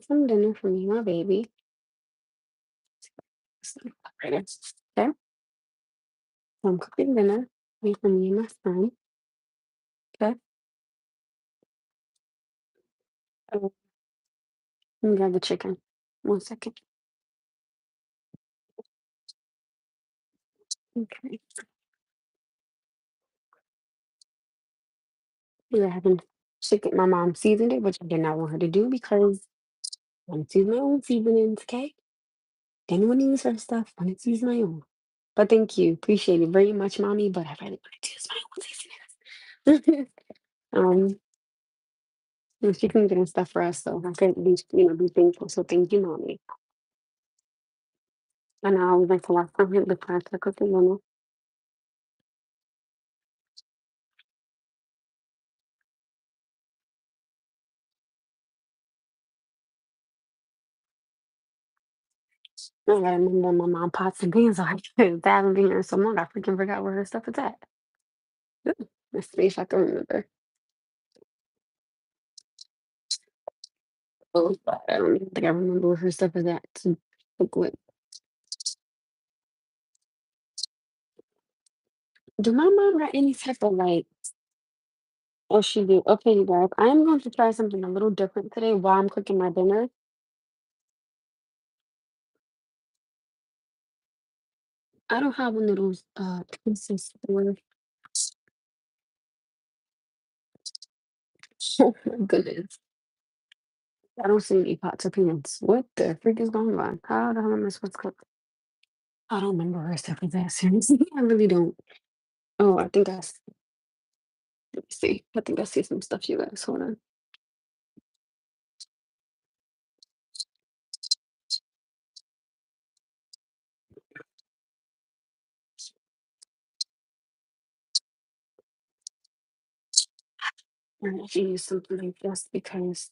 some dinner for me and my baby. Okay, so I'm cooking dinner for me and my son. Okay, let me grab the chicken. 1 second. Okay, we're having chicken. My mom seasoned it, which I did not want her to do because I want to use my own seasonings. Okay, didn't want to use her stuff. Wanted to use my own. But thank you, appreciate it very much, mommy. But I really wanted to use my own seasonings. um, and she can get stuff for us, so I could be thankful. So thank you, mommy. And I always like to watch them hit the pasta cooking. I gotta remember my mom pots and pans are because I haven't been here so long. I freaking forgot where her stuff is at. Ooh, let's see if I can remember. Oh, but I don't even think I remember where her stuff is at to cook with. Do my mom got any type of like? Oh, she do. Okay, you guys. I am going to try something a little different today while I'm cooking my dinner. I don't have one of those pieces where. Oh my goodness. I don't see any pots or pans. What the freak is going on? How the hell am I supposed to cook? I don't remember where her stuff is at. Seriously, I really don't. Oh, I think let me see. I think I see some stuff, you guys. Hold on. I have to use something like this because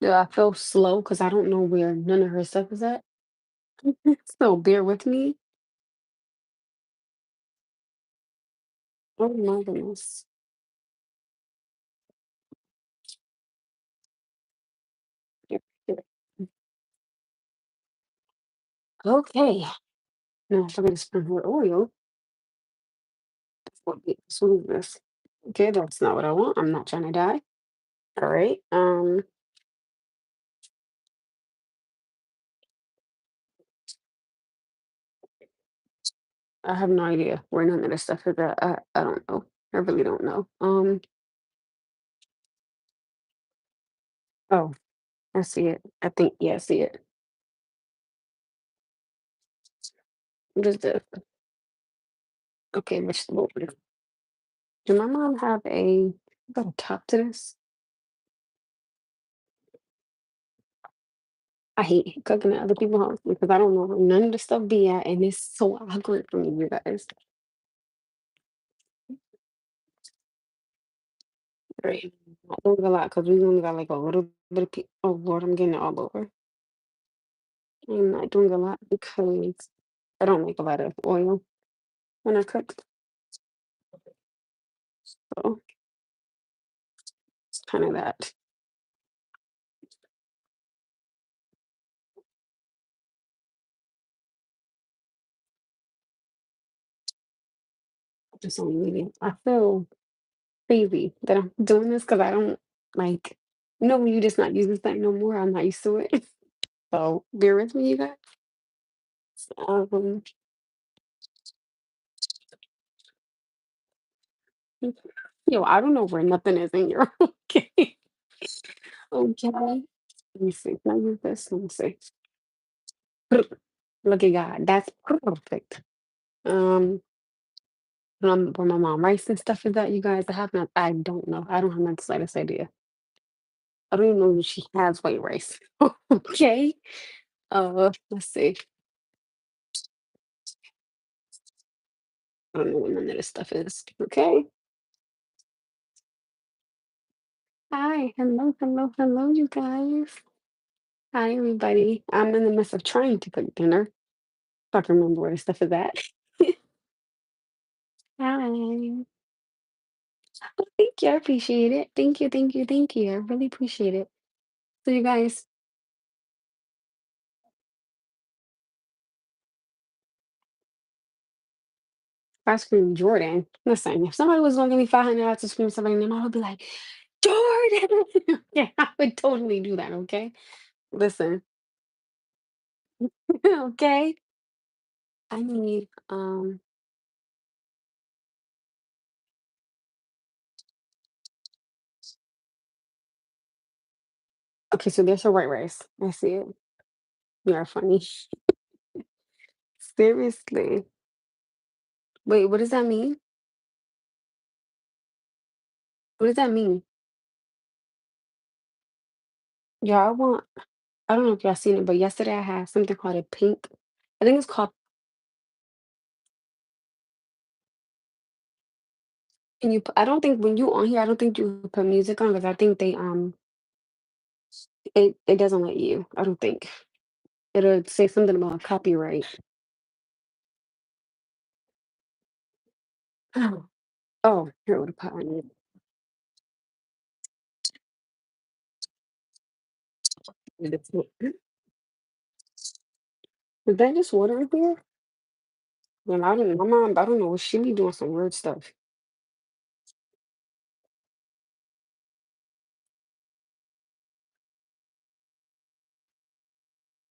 yeah, I feel slow because I don't know where none of her stuff is at. So bear with me. Oh my goodness. Here, here. Okay. Now I forgot to sprinkle with oil. What is this? Okay, that's not what I want. I'm not trying to die. All right. I have no idea where none of this stuff is at. I don't know. I really don't know. Oh, I see it. I think yeah, I see it. What is this? Okay, vegetable. Do my mom have got a top to this? I hate cooking at other people's house because I don't know where none of the stuff be at, and it's so awkward for me, you guys. Right. Not doing a lot because we only got like a little bit of oh Lord, I'm getting it all over. I'm not doing a lot because I don't like a lot of oil when I cook. So it's kind of that. Just only really I feel crazy that I'm doing this because I don't like when you just not using something no more. I'm not used to it. So bear with me, you guys. Um Yo, I don't know where nothing is in your okay. Okay. Let me see. Can I use this? Let me see. Look at God. That's perfect. Um, where my mom rice and stuff is that you guys, I don't know. I don't have not the slightest idea. I don't even know if she has white rice. Okay. Let's see. I don't know what none of this stuff is. Okay. Hi. Hello, hello, hello, you guys. Hi, everybody. I'm in the midst of trying to cook dinner. If I can remember where the stuff is at. Hi. Well, thank you. I appreciate it. Thank you, thank you, thank you. I really appreciate it. So you guys, if I scream Jordan, listen, if somebody was gonna give me $500 to scream somebody's name, I would be like, Jordan. Yeah, I would totally do that, okay? Listen, okay? I need okay, so there's a white rice. I see it. You are funny. Seriously. Wait, what does that mean? What does that mean? Yeah, I don't know if y'all seen it, but yesterday I had something called a pink. I think it's called. Can you? I don't think when you on here, I don't think you put music on because I think they it doesn't let you. I don't think it'll say something about copyright. Oh, oh, here would have put on it. Is that just water in here? Well, I don't know. My mom, I don't know. She be doing some weird stuff.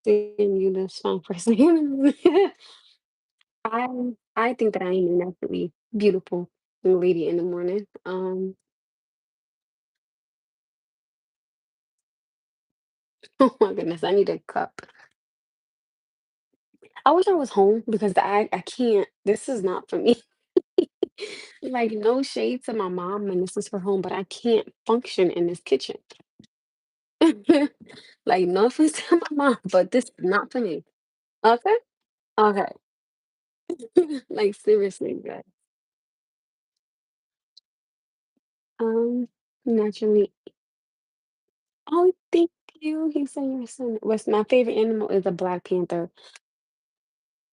Seeing you this song for a second. I I think that I am a naturally beautiful young lady in the morning. Oh my goodness, I need a cup. I wish I was home because I can't. This is not for me. Like no shade to my mom, and this is her home, but I can't function in this kitchen. Like no offense to my mom, but this is not for me. Okay, okay. Like seriously, guys. Um, naturally. Oh, thank you. He said your son. What's my favorite animal is a black panther.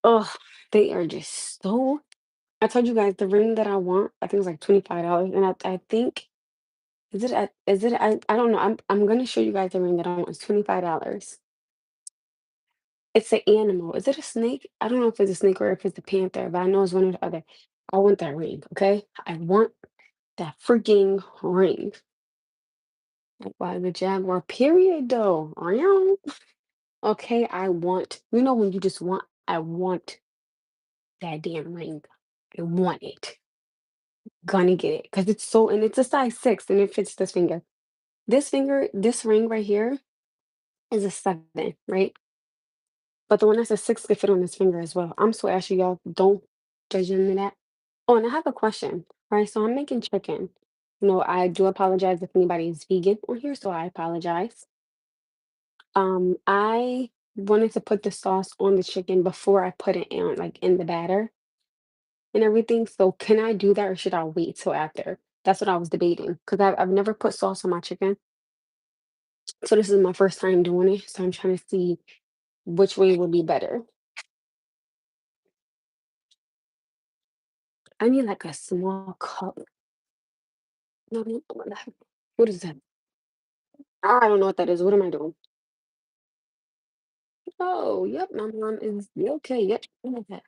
Oh, they are just so. I told you guys the ring that I want. I think it's like $25, and I think I don't know. I'm gonna show you guys the ring that I want. It's $25. It's an animal. Is it a snake? I don't know if it's a snake or if it's a panther, but I know it's one or the other. I want that ring. Okay, I want that freaking ring. Like why the jaguar? Period. Though. Okay, I want. You know when you just want. I want that damn ring. I want it. Gonna get it because it's so and it's a size 6 and it fits this finger. This ring right here is a 7, right? But the one that's a 6 could fit on this finger as well. I'm so ashy, y'all. Don't judge into that. Oh, and I have a question. Right, so I'm making chicken. I do apologize if anybody is vegan on here, so I apologize. I wanted to put the sauce on the chicken before I put it in, like in the batter and everything. So can I do that or should I wait till after? That's what I was debating because I've never put sauce on my chicken. So this is my first time doing it. So I'm trying to see which way would be better. I need like a small cup. No, no, what the heck? What is that? I don't know what that is. What am I doing? Oh, yep, my mom is okay. Yep. What is that?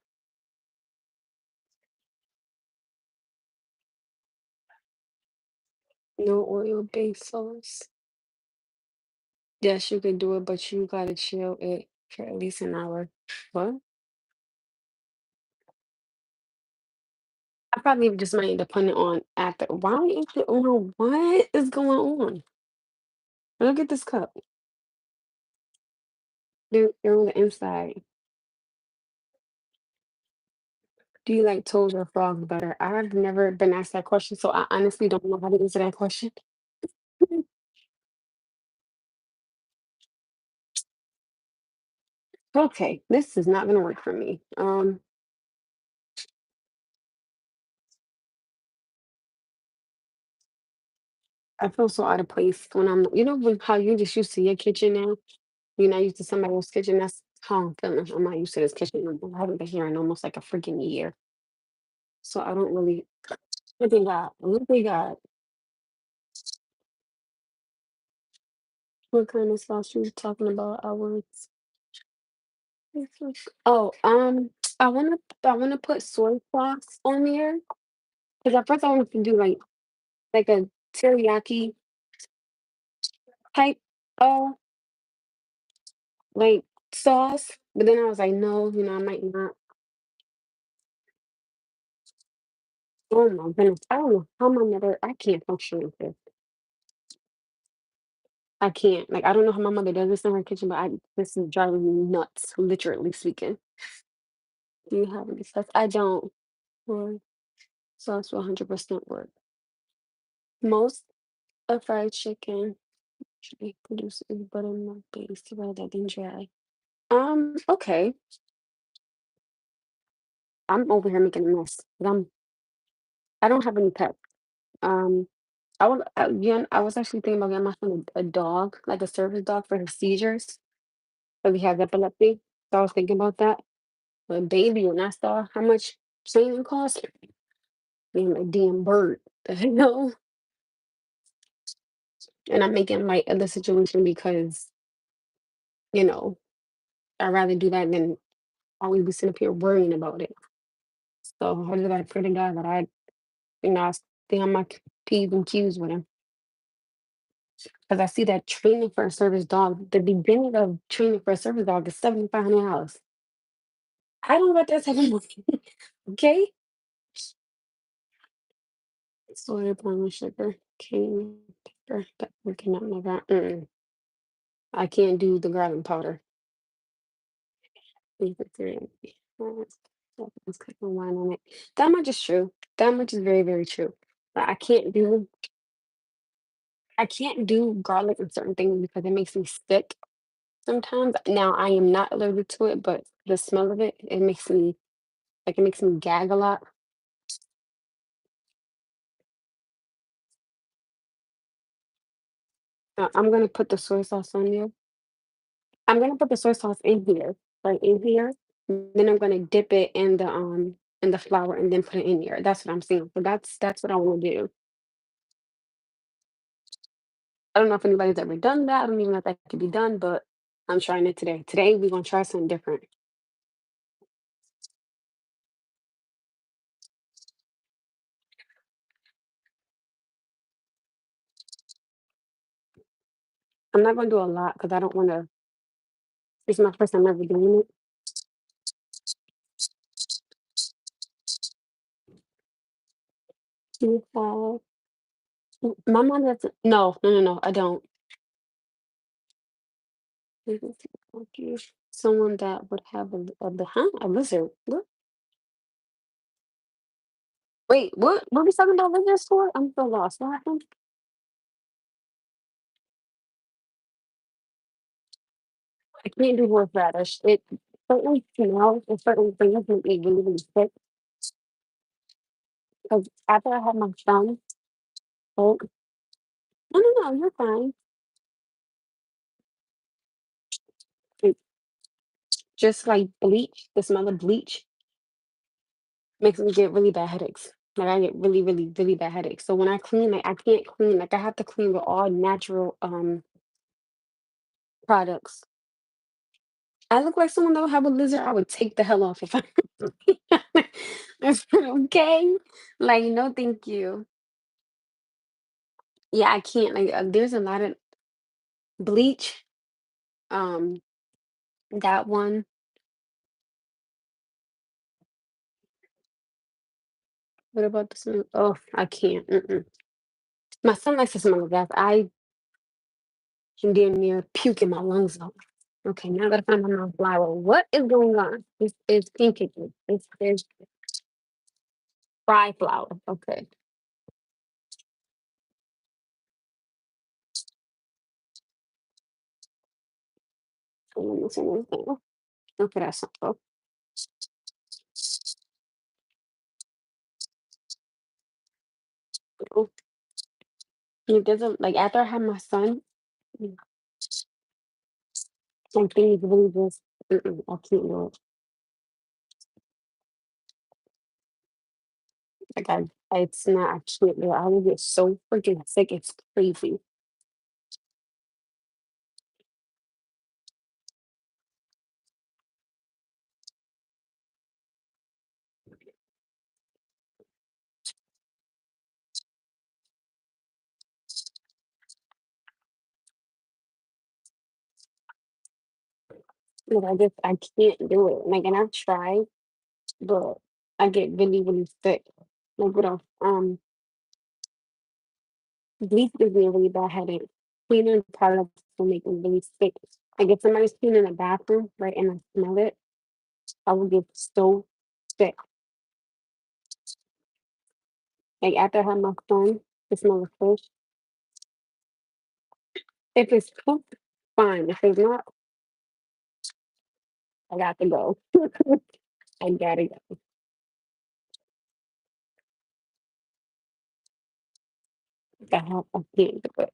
No oil-based sauce. Yes, you can do it, but you gotta chill it for at least an hour. What? I probably just might need to put it on after. Why is it on? What is going on? Look at this cup. They're on the inside. Do you like toads or frogs better? I've never been asked that question, so I honestly don't know how to answer that question. Okay, this is not gonna work for me. I feel so out of place when when how you just used to your kitchen now. You're not used to somebody else's kitchen. That's how I'm feeling. I'm not used to this kitchen. I haven't been here in almost like a freaking year, so I don't really. What they got? What they got? What kind of sauce you talking about? I was. Oh, I wanna put soy sauce on there because at first I wanted to do like a teriyaki type uh like sauce, but then I was like, no, I might not. Oh my goodness, I don't know how my mother. I can't function with this. I can't. Like I don't know how my mother does this in her kitchen, but this is driving me nuts, literally speaking. Do you have any sauce? I don't. Or sauce will 100% work. Most of fried chicken actually produces buttermilk base rather than dry. Okay. I'm over here making a mess. 'Cause I don't have any pets. Um, I was actually thinking about getting my son a dog, like a service dog for his seizures, because he has epilepsy. So I was thinking about that. But baby, when I saw how much training costs, being a damn bird, you know? And I'm making light of the situation because, you know, I'd rather do that than always be sitting up here worrying about it. So I just gotta pray to God that I stay on my P's and Q's with him. Because I see that training for a service dog, the beginning of training for a service dog is $7,500. I don't got that type of money. Okay? Soy, brown sugar, cane, pepper, paprika, nutmeg. I can't do the garlic powder. Leave it there. Let's click on wine on it. That much is true. That much is very, very true. But I can't do garlic and certain things because it makes me sick sometimes. Now I am not allergic to it, but the smell of it, it makes me gag a lot. I'm gonna put the soy sauce on there. I'm gonna put the soy sauce in here, right in here. Then I'm gonna dip it in the flour and then put it in there. That's what I'm saying. So that's what I want to do. I don't know if anybody's ever done that. I don't even know if that could be done, but I'm trying it today. Today we're gonna try something different. I'm not gonna do a lot because I don't want to. It's my first time ever doing it. You have- My mom doesn't. No, no, no, no. I don't. Okay. Someone that would have a lizard. What? Wait, what? What are we talking about lizards for? I'm so lost. What happened? I can't do horseradish. It certain smells and certain things make me really, really sick. Because after I had my son, oh, no, no, no, you're fine. It, just like bleach, the smell of bleach makes me get really bad headaches. Like I get really, really, really bad headaches. So when I clean, like I can't clean. Like I have to clean with all natural products. I look like someone that would have a lizard. I would take the hell off if I. Okay, like no, thank you. Yeah, I can't. Like there's a lot of bleach. Um, that one. What about the smell? Oh, I can't. Mm-mm. My son likes the smell of that. I can damn near puke in my lungs out. Okay, now I gotta find my mouth flower. What is going on? It's pink. It's fried flour. Okay. I'm missing anything. Okay, that's simple. It doesn't like after I had my son, mm, some things really just I can't do it. Like It's not, I can't do it. I will get so freaking sick, it's crazy. Like, I can't do it. Like, and I've tried, but I get really, really sick. Like, what else? Bleach gives me a really bad headache. Cleaning products will make me really sick. Like, if somebody's cleaning the bathroom, right, and I smell it, I will get so sick. Like, after I have my son, the smell of fish. If it's cooked, fine. If it's not, I got to go. I gotta go. I can't do it.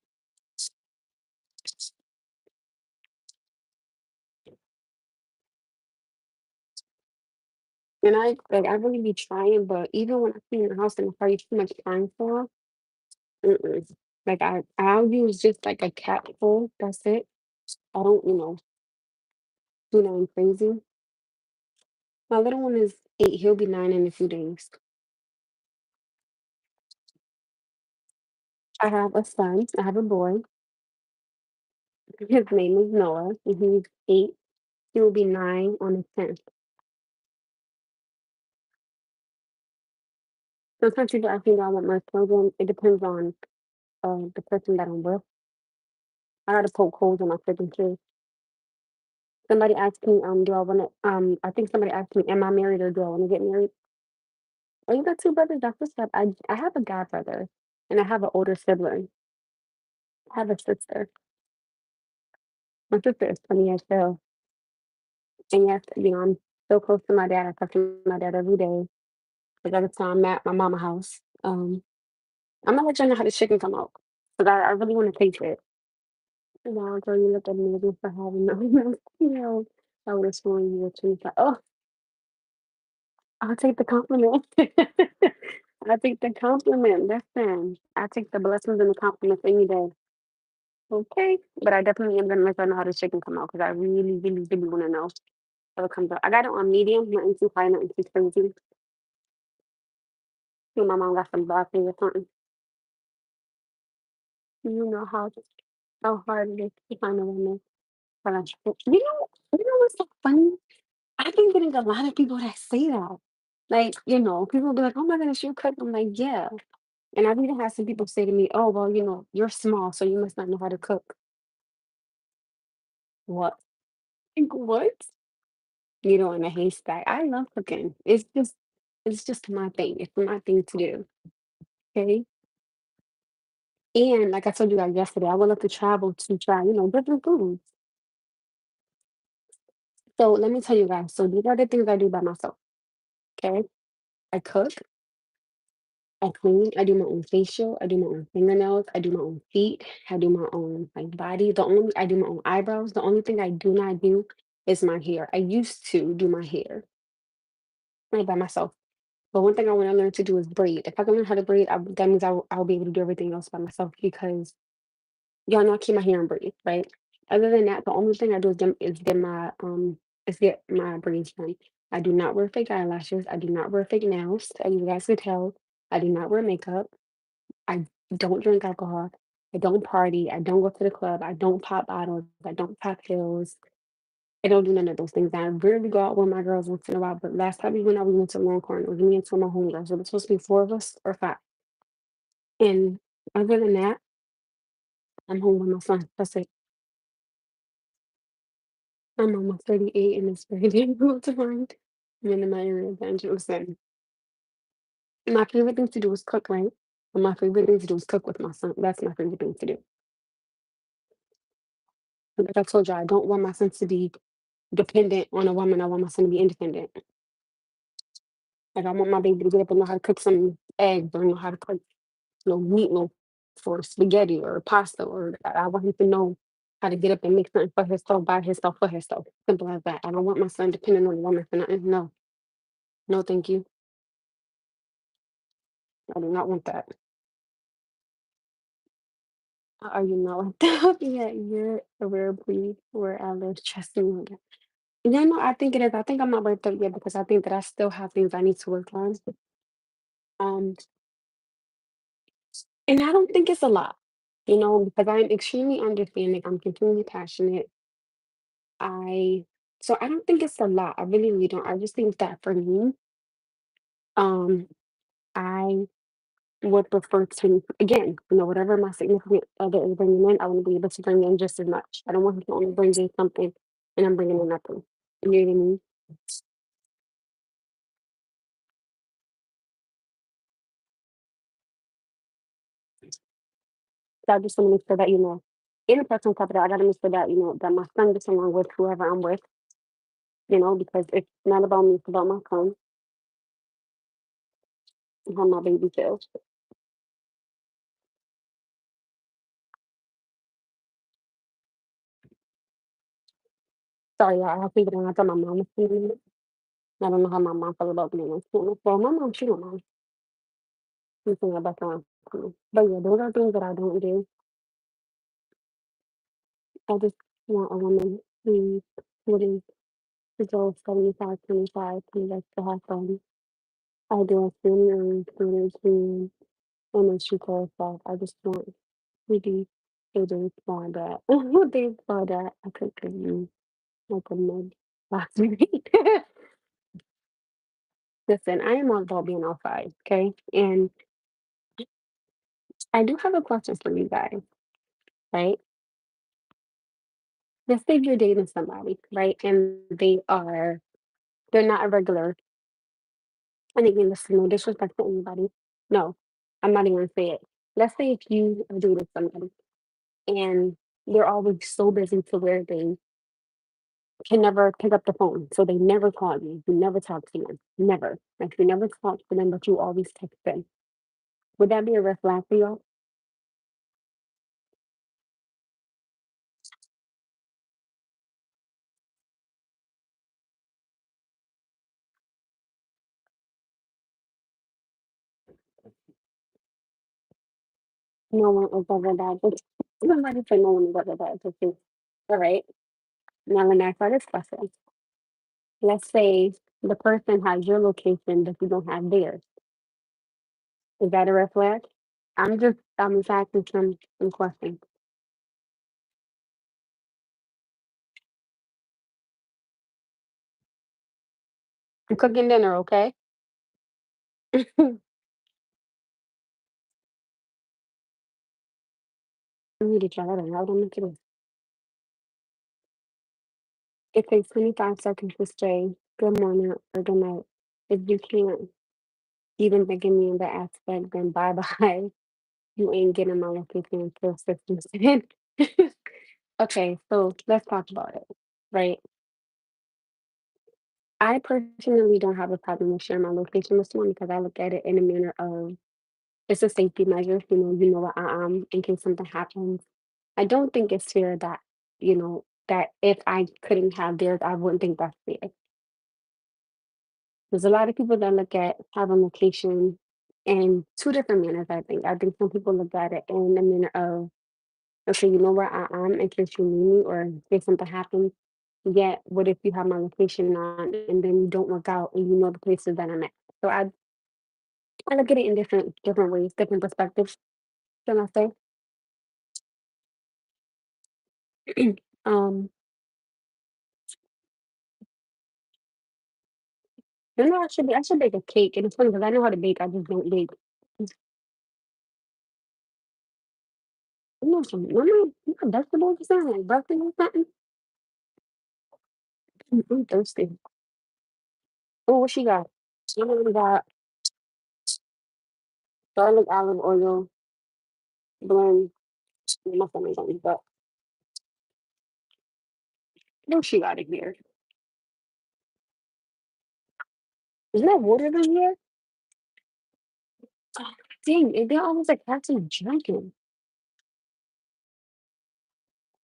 And I really be trying, but even when I clean the house and I probably too much time for, mm-mm. Like I'll use just like a capful. That's it. I don't, do nothing crazy. My little one is 8. He'll be 9 in a few days. I have a son. I have a boy. His name is Noah. And he's 8. He will be 9 on the 10th. Sometimes people ask me do I want my children. It depends on the person that I'm with. I gotta poke holes in my freaking kids. Somebody asked me, do I wanna I think somebody asked me, am I married or do I wanna get married? Oh, you got 2 brothers? That's what's up. I have a god brother and I have an older sibling. I have a sister. My sister is 20 years old. And yes, I'm so close to my dad. I talk to my dad every day. Because every time I'm at my mama house, I'm gonna let you know how the chicken come out. Because I really want to taste it. Wow, girl, you look amazing for having me. I would have sworn you were 25. Oh, I'll take the compliment. I'll take the compliment. Listen, I take the blessings and the compliments any day. Okay, but I definitely am gonna let her know how the chicken come out because I really, really, really want to know how it comes out. I got it on medium, nothing too high, nothing too crazy. See, my mom got some broccoli or something. You know how hard it is to find a woman for a chicken. You know what's so funny? I've been getting a lot of people that say that. Like, people be like, "Oh my goodness, you cook." I'm like, "Yeah." And I've even had some people say to me, "Oh, well, you're small, so you must not know how to cook." What? Like, what? Needle in a haystack. I love cooking. It's just my thing. It's my thing to do. Okay. And like I told you guys yesterday, I would love to travel to try, different foods. So let me tell you guys. So these are the things I do by myself. Okay. I cook, I clean, I do my own facial, I do my own fingernails, I do my own feet, I do my own like body. I do my own eyebrows. The only thing I do not do is my hair. I used to do my hair right by myself. But one thing I want to learn to do is braid. If I can learn how to braid, that means I'll be able to do everything else by myself because y'all know I keep my hair in braids, right? Other than that, the only thing I do is get my braids done. I do not wear fake eyelashes. I do not wear fake nails. As you guys can tell, I do not wear makeup. I don't drink alcohol. I don't party. I don't go to the club. I don't pop bottles. I don't pop pills. I don't do none of those things. I rarely go out with my girls once in a while. But last time we went to Longhorn. It was me and two of my homegirls. It was supposed to be 4 of us or 5. And other than that, I'm home with my son. That's it. I'm almost 38 and it's very difficult to find men in my area that interested. My favorite thing to do is cook, right? And my favorite thing to do is cook with my son. That's my favorite thing to do. Like I told you, I don't want my son to be dependent on a woman. I want my son to be independent. Like I want my baby to get up and know how to cook some eggs or know how to cook, meatloaf for spaghetti or pasta, or I want him to know how to get up and make something for himself, by himself, for himself. Simple as that. I don't want my son dependent on a woman for nothing. No, no, thank you. I do not want that. Are you not like that? Yeah, you're a rare breed where I live, trust me. Yeah, no, I think it is. I think I'm not burnt out yet because I think that I still have things I need to work on. Um, and I don't think it's a lot, because I'm extremely understanding. I'm completely passionate. I so I don't think it's a lot. I really, really don't. I just think that for me, um, I would prefer to, again, whatever my significant other is bringing in, I want to be able to bring in just as much. I don't want him to only bring in something and I'm bringing in nothing. You know what I mean? So I just want to make sure that, in a personal capital, I got to make sure that, that my son gets along with whoever I'm with, because it's not about me, it's about my son and how my baby feels. Sorry, y'all, I think I thought my mom was feeling it. I don't know how my mom felt about being on camera. Well, my mom, she don't mind. I'm saying about that. But yeah, those are things that I don't do. I just want a woman who wouldn't go 75, 25, who likes to have fun. I do a family oriented routine and then she calls off. I just want to be able to find that. They saw that I could give you like a mud last week. Listen, I am all about being outside, okay? And I do have a question for you guys, right? Let's say you're dating somebody, right? And they're not a regular. And again, this is no disrespect to anybody. No, I'm not even gonna say it. Let's say if you are dating somebody and they're always so busy to where they can never pick up the phone. So they never call you. You never talk to them. Never. Like you never talk to them, but you always text them. Would that be a red flag for y'all? No one is ever that. But somebody said no one is ever that. All right. Now let me ask you this question. Let's say the person has your location, but you don't have theirs. Is that a red flag? I'm just asking some questions. I'm cooking dinner, okay? I need to try that out. Don't make it. It takes 25 seconds to say good morning or good night. If you can't even think of me in that aspect, then bye bye. You ain't getting my location until 6 months. Okay, so let's talk about it, right? I personally don't have a problem with sharing my location with someone because I look at it in a manner of it's a safety measure. You know where I am in case something happens. I don't think it's fair that, that if I couldn't have theirs, I wouldn't think that's fair. There's a lot of people that look at having location in two different manners, I think. I think some people look at it in the manner of, okay, you know where I am in case you need me or in case something happens. Yet, what if you have my location on and then you don't work out and you know the places that I'm at? So I look at it in different ways, different perspectives, can I say? um, I should bake a cake, and it's funny because I know how to bake, I just don't bake. You know, some vegetables or something, like broccoli or something. I'm thirsty. Oh, what she got? She got garlic olive oil blend. My stomach don't but what she got in here? Isn't that water in here? Oh, dang, they're almost like actually drinking.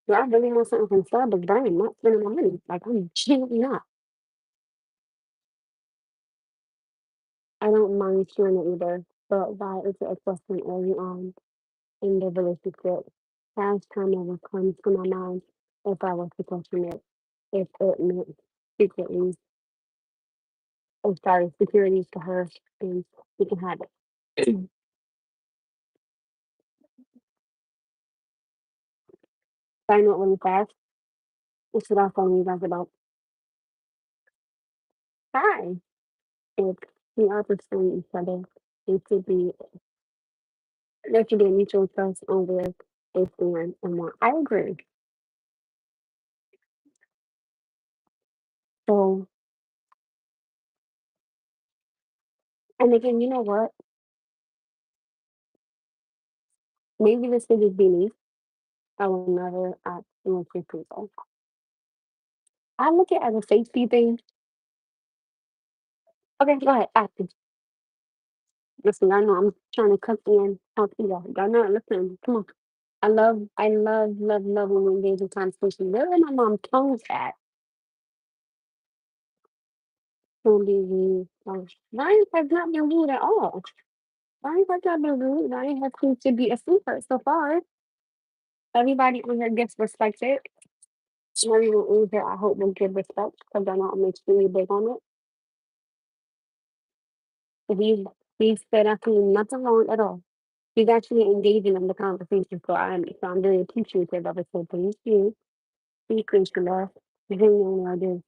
Do I really want something from Starbucks, but I am not spending my money. Like I'm genuinely not. I don't mind sharing it either. but why is it a question early on in the relationship? Has time ever come to my mind if I was to question it, if it meant secretly, oh sorry, security to her and we can have it. Find out really fast. It's what I was telling you guys about. Hi. If we are pursuing each other, it should be there should be a mutual trust on where they stand and what. I agree. So, and again, you know what? Maybe this could just be me. I will never act with people. I look at it as a safety thing. Okay, go ahead, act. Listen, I know I'm trying to cut in talk to y'all. Y'all not listening. Come on. I love when we engage in conversation. Where are my mom toes at? Don't be rude. Ryan has not been rude at all. Ryan has not been rude. Ryan has seemed to be a sweetheart so far. Everybody on here gets respected. Everyone on here, I hope, will give respect because I know I'm extremely big on it. If he said absolutely nothing wrong at all. He's actually engaging in the conversation, so I'm very appreciative of it. So thank you. Thank you, love. You didn't know what I do.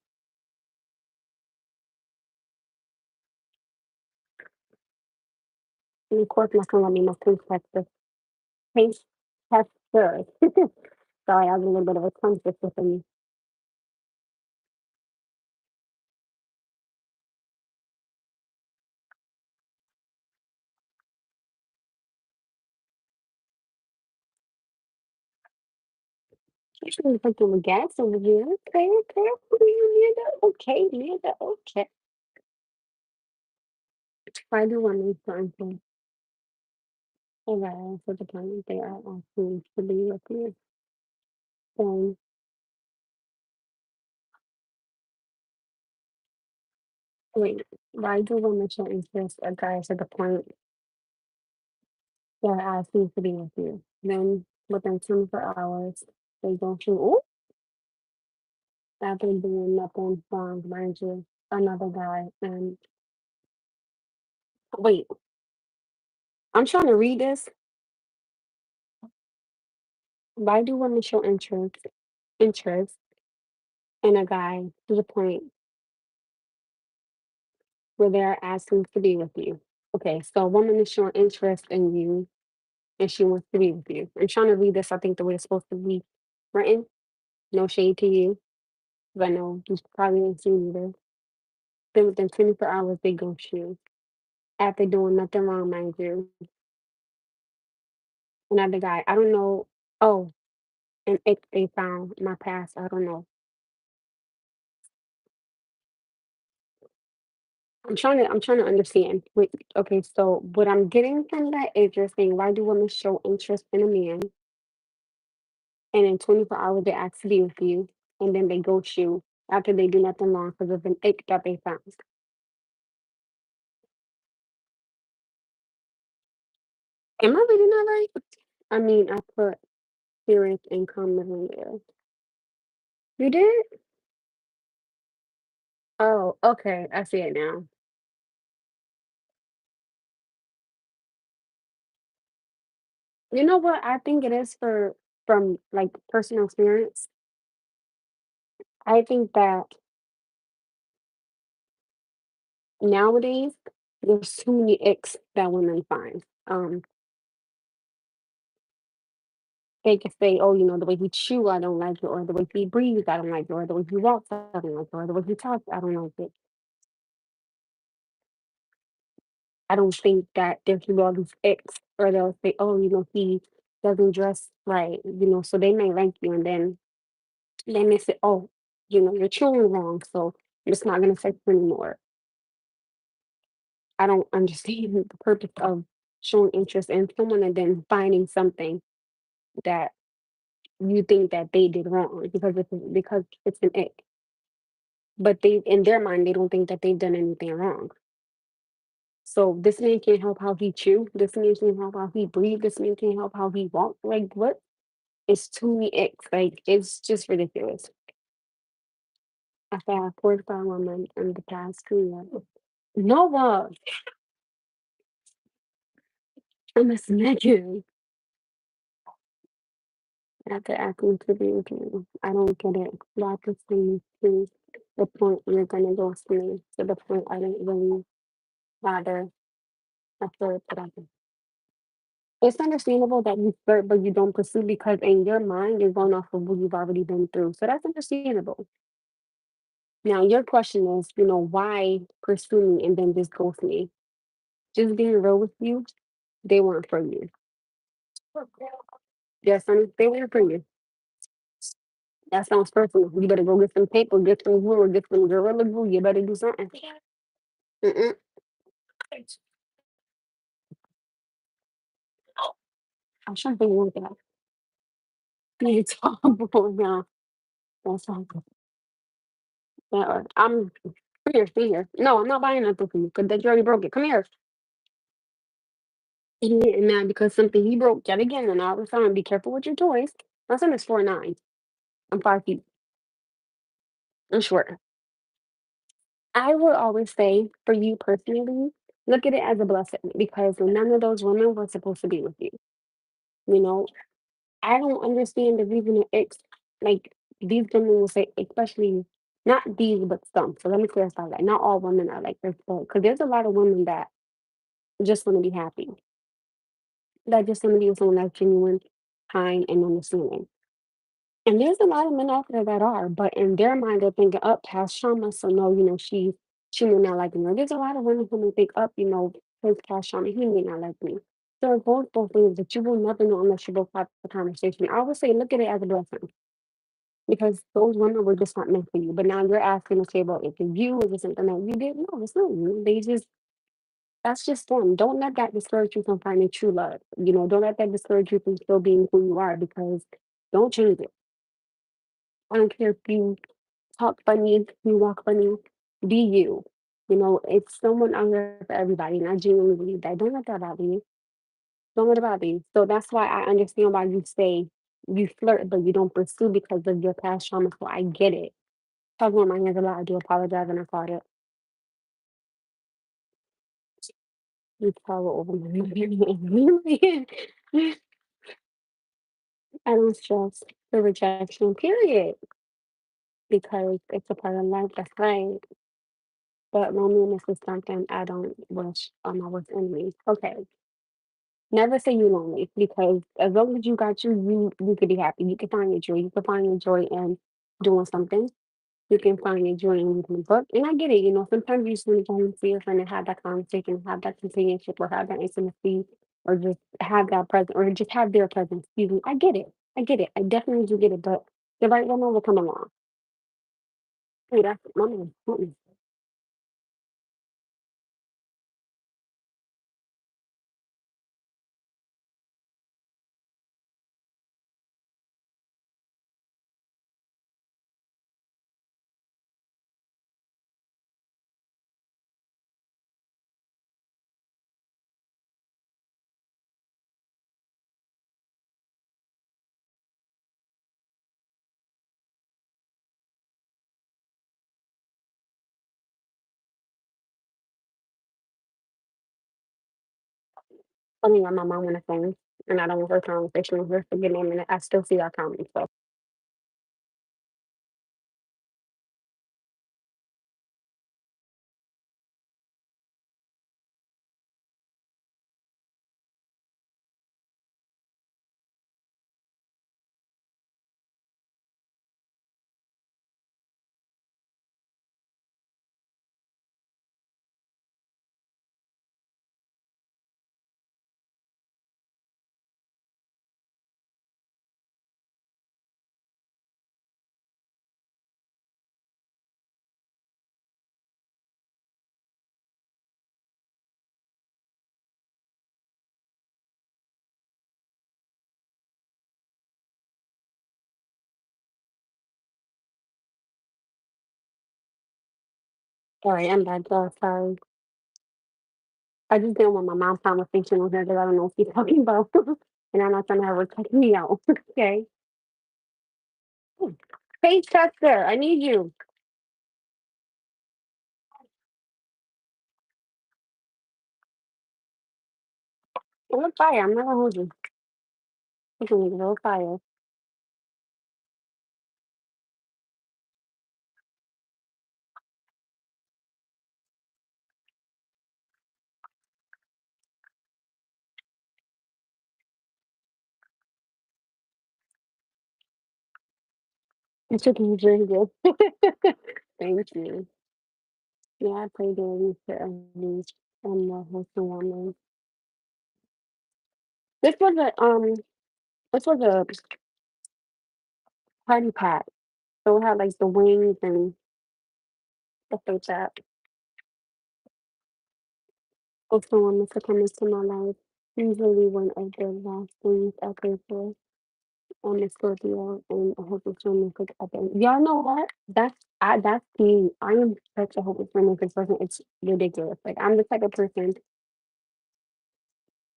And of course, my son let me my taste tester. Taste tester. Sorry, I was a little bit of a tongue twister for me. You shouldn't put the gas over here. Okay, okay. Amanda. Okay, Amanda. Okay. Why do want me to alright, for the time they are asking to be with you. So, wait, why do women show interest a guy to the point they're asking to be with you? Then within 24 hours, they go to, oh, after doing nothing wrong, mind you, another guy. And wait, I'm trying to read this. Why do women show interest in a guy to the point where they're asking to be with you? Okay, so a woman is showing interest in you and she wants to be with you. I'm trying to read this, I think, the way it's supposed to be written. No shade to you, 'cause I know you probably ain't seen either. Then within 24 hours, they ghost you after doing nothing wrong, mind you. Another guy, I don't know. Oh, and if they found my past, I don't know. I'm trying to understand. Wait, okay, so what I'm getting from that is you're saying why do women show interest in a man and in 24 hours they ask to be with you and then they ghost you after they do nothing wrong because of an ick that they found. Am I reading that right? I mean, I put serious income living there. You did? Oh, okay. I see it now. You know what? I think it is from like personal experience. I think that nowadays there's too many icks that women find. They can say, "Oh, the way he chew, I don't like it," or "The way he breathes, I don't like it," or "The way he walks, I don't like it," or "The way he talks, I don't like it." I don't think that there should be all these icks, or they'll say, "Oh, he doesn't dress right," so they may like you, and then they say, "Oh, you're chewing wrong, so I'm just not gonna sex you anymore." I don't understand the purpose of showing interest in someone and then finding something that you think that they did wrong because it's an ick. But they in their mind, they don't think that they've done anything wrong. So this man can't help how he chew. This man can't help how he breathe. This man can't help how he walk. Like what? It's too many icks. Like it's just ridiculous. I found 45 women in the past 2 years. Noah, I'm a Megan. After asking to be with me, I don't get it. Why pursue me to the point you're gonna ghost me to the point I didn't really bother after whatever. It's understandable that you flirt but you don't pursue because in your mind you're going off of what you've already been through. So that's understandable. Now your question is, why pursue me and then just ghost me? Just being real with you, they weren't for you. Yes, honey, they weren't for you. That sounds personal. You better go get some paper, get some glue, or get some gorilla glue. You better do something. Mm-mm. I'm trying to think one thing. It's horrible now. That's all. Come here, stay here. No, I'm not buying nothing for you because that you already broke it. Come here. He getting mad because something he broke yet again, and all the time. Be careful with your toys. My son is 4'9". I'm 5 feet. I'm short. I would always say, for you personally, look at it as a blessing because none of those women were supposed to be with you. You know, I don't understand the reason it's like these women will say, especially not these, but some. So let me clarify that. Not all women are like this, because there's a lot of women that just want to be happy. That just want to be with someone that's genuine, kind, and understanding. And there's a lot of men out there that are, but in their mind, they're thinking, up past trauma. So no, she may not like me. Or there's a lot of women who may think up, his past trauma, he may not like me. So it's both things that you will never know unless you both have the conversation. I would say look at it as a blessing because those women were just not meant for you. But now you're asking the table if it's you, is it something that you did? No, it's not you. That's just them. Don't let that discourage you from finding true love. Don't let that discourage you from still being who you are because don't change it. I don't care if you talk funny, you walk funny, be you. It's someone out there for everybody, and I genuinely believe that. Don't let that bother you. Don't let it bother you. So that's why I understand why you say you flirt, but you don't pursue because of your past trauma. So I get it. Talking with my hands a lot, I do apologize and I caught it. You power over my mind. I don't stress the rejection, period, because it's a part of life. That's right. But loneliness is something I don't wish on my worst enemy. Okay. Never say you're lonely because as long as you got you could be happy. You can find your joy. You can find your joy in doing something. You can find your joy in reading a book. And I get it, sometimes you just want to go and see your friend and have that conversation, have that companionship, or have that intimacy, or just have that presence, or just have their presence. Excuse me. I get it. I get it. I definitely do get it. But the right woman will come along. Hey, that's my man. Mm-mm. I mean, my mom on the phone, and I don't want her conversation with her. Forgive me a minute. I still see our comments. So. All right, I'm back. Sorry. I just didn't want my mom conversation on here because I don't know what she's talking about. And I'm not trying to have her check me out. Okay. Face tester, I need you. A little fire. I'm not gonna hold you. You can need a little fire. The chicken is really good. Thank you. Yeah, I play daily for every wholesome woman. This was a party pack. So it had like the wings and stuff like that. Wholesome woman to come into my life. Usually one of the last things I pay for. On the Scorpio, and a hopeless romantic at the end. Y'all know what? That's me. I am such a hopeless romantic person. It's ridiculous. Like I'm the type of person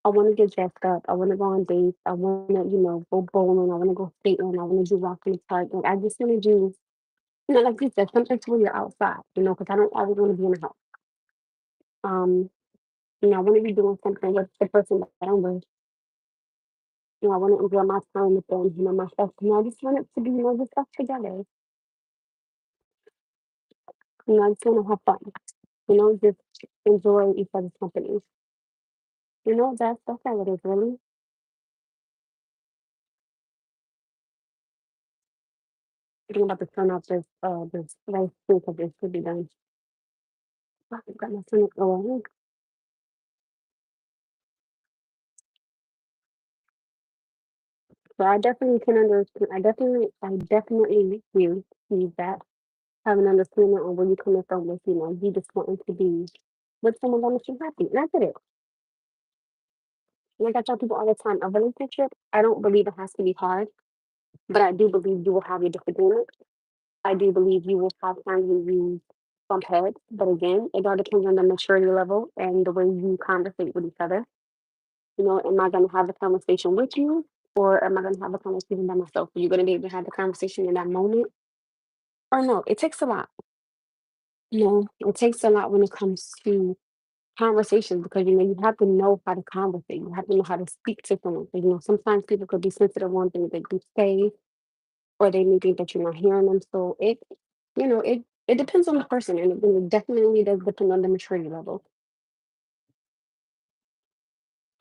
I want to get dressed up. I want to go on dates. I want to, go bowling. I want to go skating. I want to do walk in the park. Like I just want to do, like you said, something to where you're outside. Because I don't always want to be in the house. Um, I want to be doing something with the person that I'm with. I want to enjoy my time with them. Myself. I just want it to be, just us together. I just want to have fun. Just enjoy each other's company. That's all it is, really. Thinking about to turn off this rice cake of this could be done. I've got my stomach going. So I definitely can understand. I definitely do need that. Have an understanding on where you're coming from with, you just wanting to be with someone that makes you happy. And I get it. Like I tell people all the time, a relationship, I don't believe it has to be hard, but I do believe you will have your disagreements. I do believe you will have times when you bump heads, but again, it all depends on the maturity level and the way you conversate with each other. Am I going to have a conversation with you, or am I going to have a conversation by myself? Are you going to be able to have the conversation in that moment, or no? It takes a lot. It takes a lot when it comes to conversations because you have to know how to conversate. You have to know how to speak to someone. 'Cause, sometimes people could be sensitive on things that you say, or they may think that you're not hearing them. So it depends on the person, and it definitely does depend on the maturity level.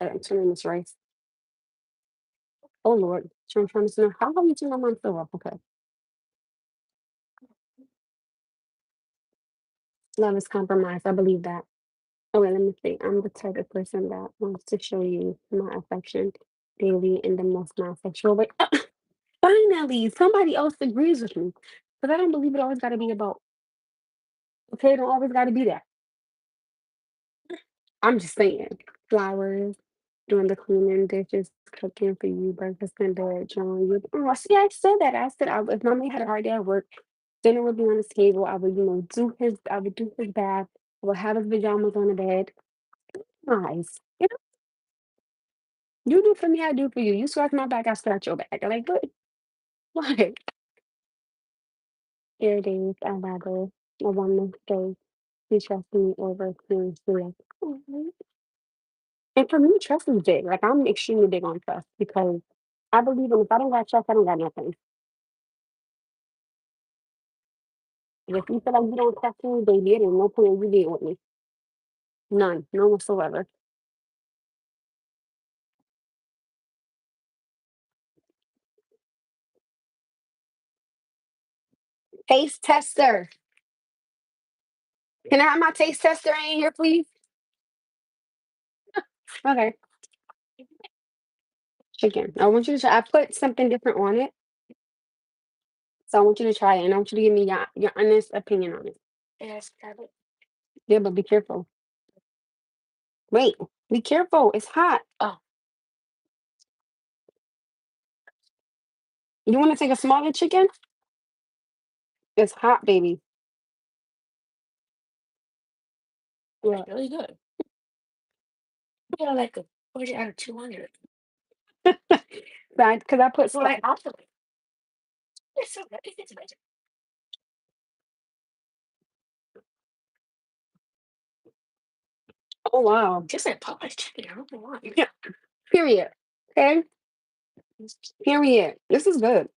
I'm turning this rice. Oh Lord, trying to know how long you turn my mom so up. Okay, love is compromise. I believe that. Okay, let me see. I'm the type of person that wants to show you my affection daily in the most non-sexual way. Finally, somebody else agrees with me because I don't believe it always got to be about. Okay, it don't always got to be that. I'm just saying. Flowers, doing the cleaning, dishes, cooking for you, breakfast in bed, drawing you. Oh, see, I said that. I said if my man had a hard day at work, dinner would be on his table. I would do his bath. I would have his pajamas on the bed. Nice. You do for me, I do for you. You scratch my back, I scratch your back. Like, what? What? There days I rather a woman stay who trusts me over being like, "Mhm." And for me, trust is big. Like I'm extremely big on trust because I believe in if I don't got trust, I don't got nothing. And if you feel like you don't trust me, baby, it ain't no point in you being with me. None. None whatsoever. Taste tester. Can I have my taste tester in here, please? Okay. Chicken. I want you to try. I put something different on it. So I want you to try it and I want you to give me your honest opinion on it. Yes, got it. Yeah, but be careful. Wait, be careful. It's hot. Oh, you want to take a smaller chicken? It's hot, baby. Yeah. Really good. Yeah, like a 40 out of 200. Right, because I put So, stuff. like, after it's so good. It's amazing. Oh wow. Just like Popeye's chicken. I don't know why. Yeah. Period. Okay. Period. This is good.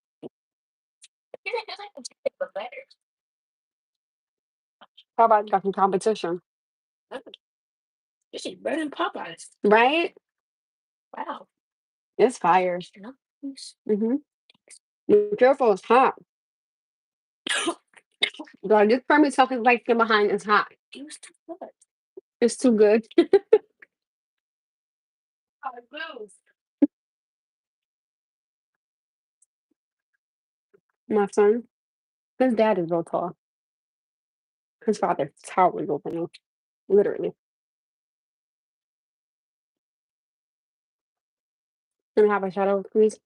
It's like the chicken, but better. How about got some competition? Mm, this is better than Popeyes. Right? Wow. It's fire. You know? It's- Mm-hmm. Be careful, it's hot. God, this permit talk is like from behind is hot. It was too good. It's too good. Oh, it blows. My son, his dad is real tall. His father towers over me. Literally. Let me have a shout out, please.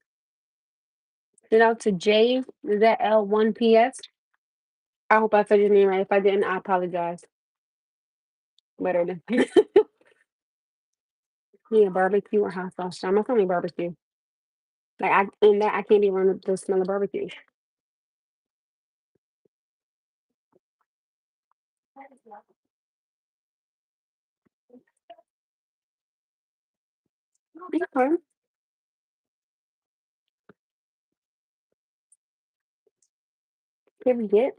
Shout out to J ZL1PS. I hope I said your name right. If I didn't, I apologize. Better than yeah, barbecue or hot sauce. I'm only barbecue. Like I and that I can't even run the smell of barbecue. Okay. Period.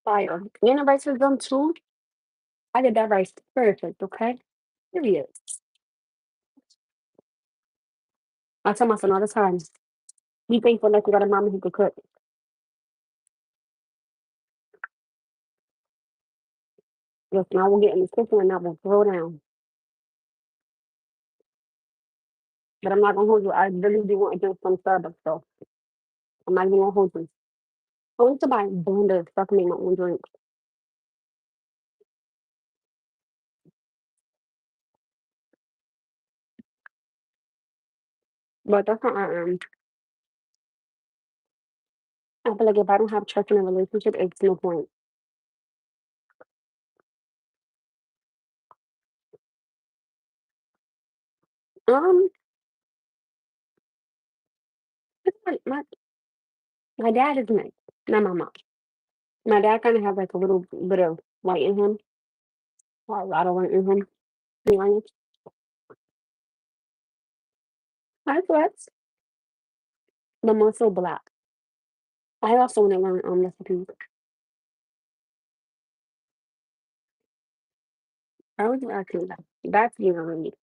Fire. And the rice was done too. I did that rice perfect, okay? Period. I tell my son all the time, be thankful that you got a mama who could cook. Listen, I will get in the kitchen and I will throw down. But I'm not gonna hold you. I really do want to drink some Starbucks though. I'm not even gonna hold you. I want to buy a blender so I can make my own drink. But that's not I feel like if I don't have trust in a relationship, it's no point. Um, it's like my dad is mixed, not my mom. My dad kind of has like a little bit of white in him, or a lot of white in him. To be honest, I flex, but more so black. I also want to learn recipes. I was asking that. That's you know read.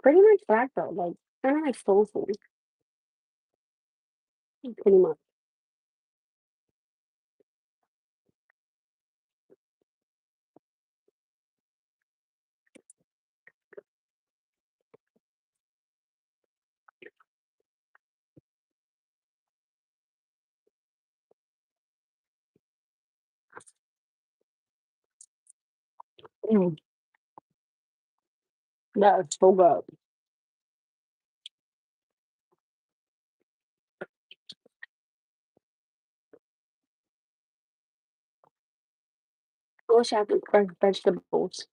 Pretty much black though, like kind of like soul food, pretty much. Mm, that is so good. I wish I could fresh vegetables.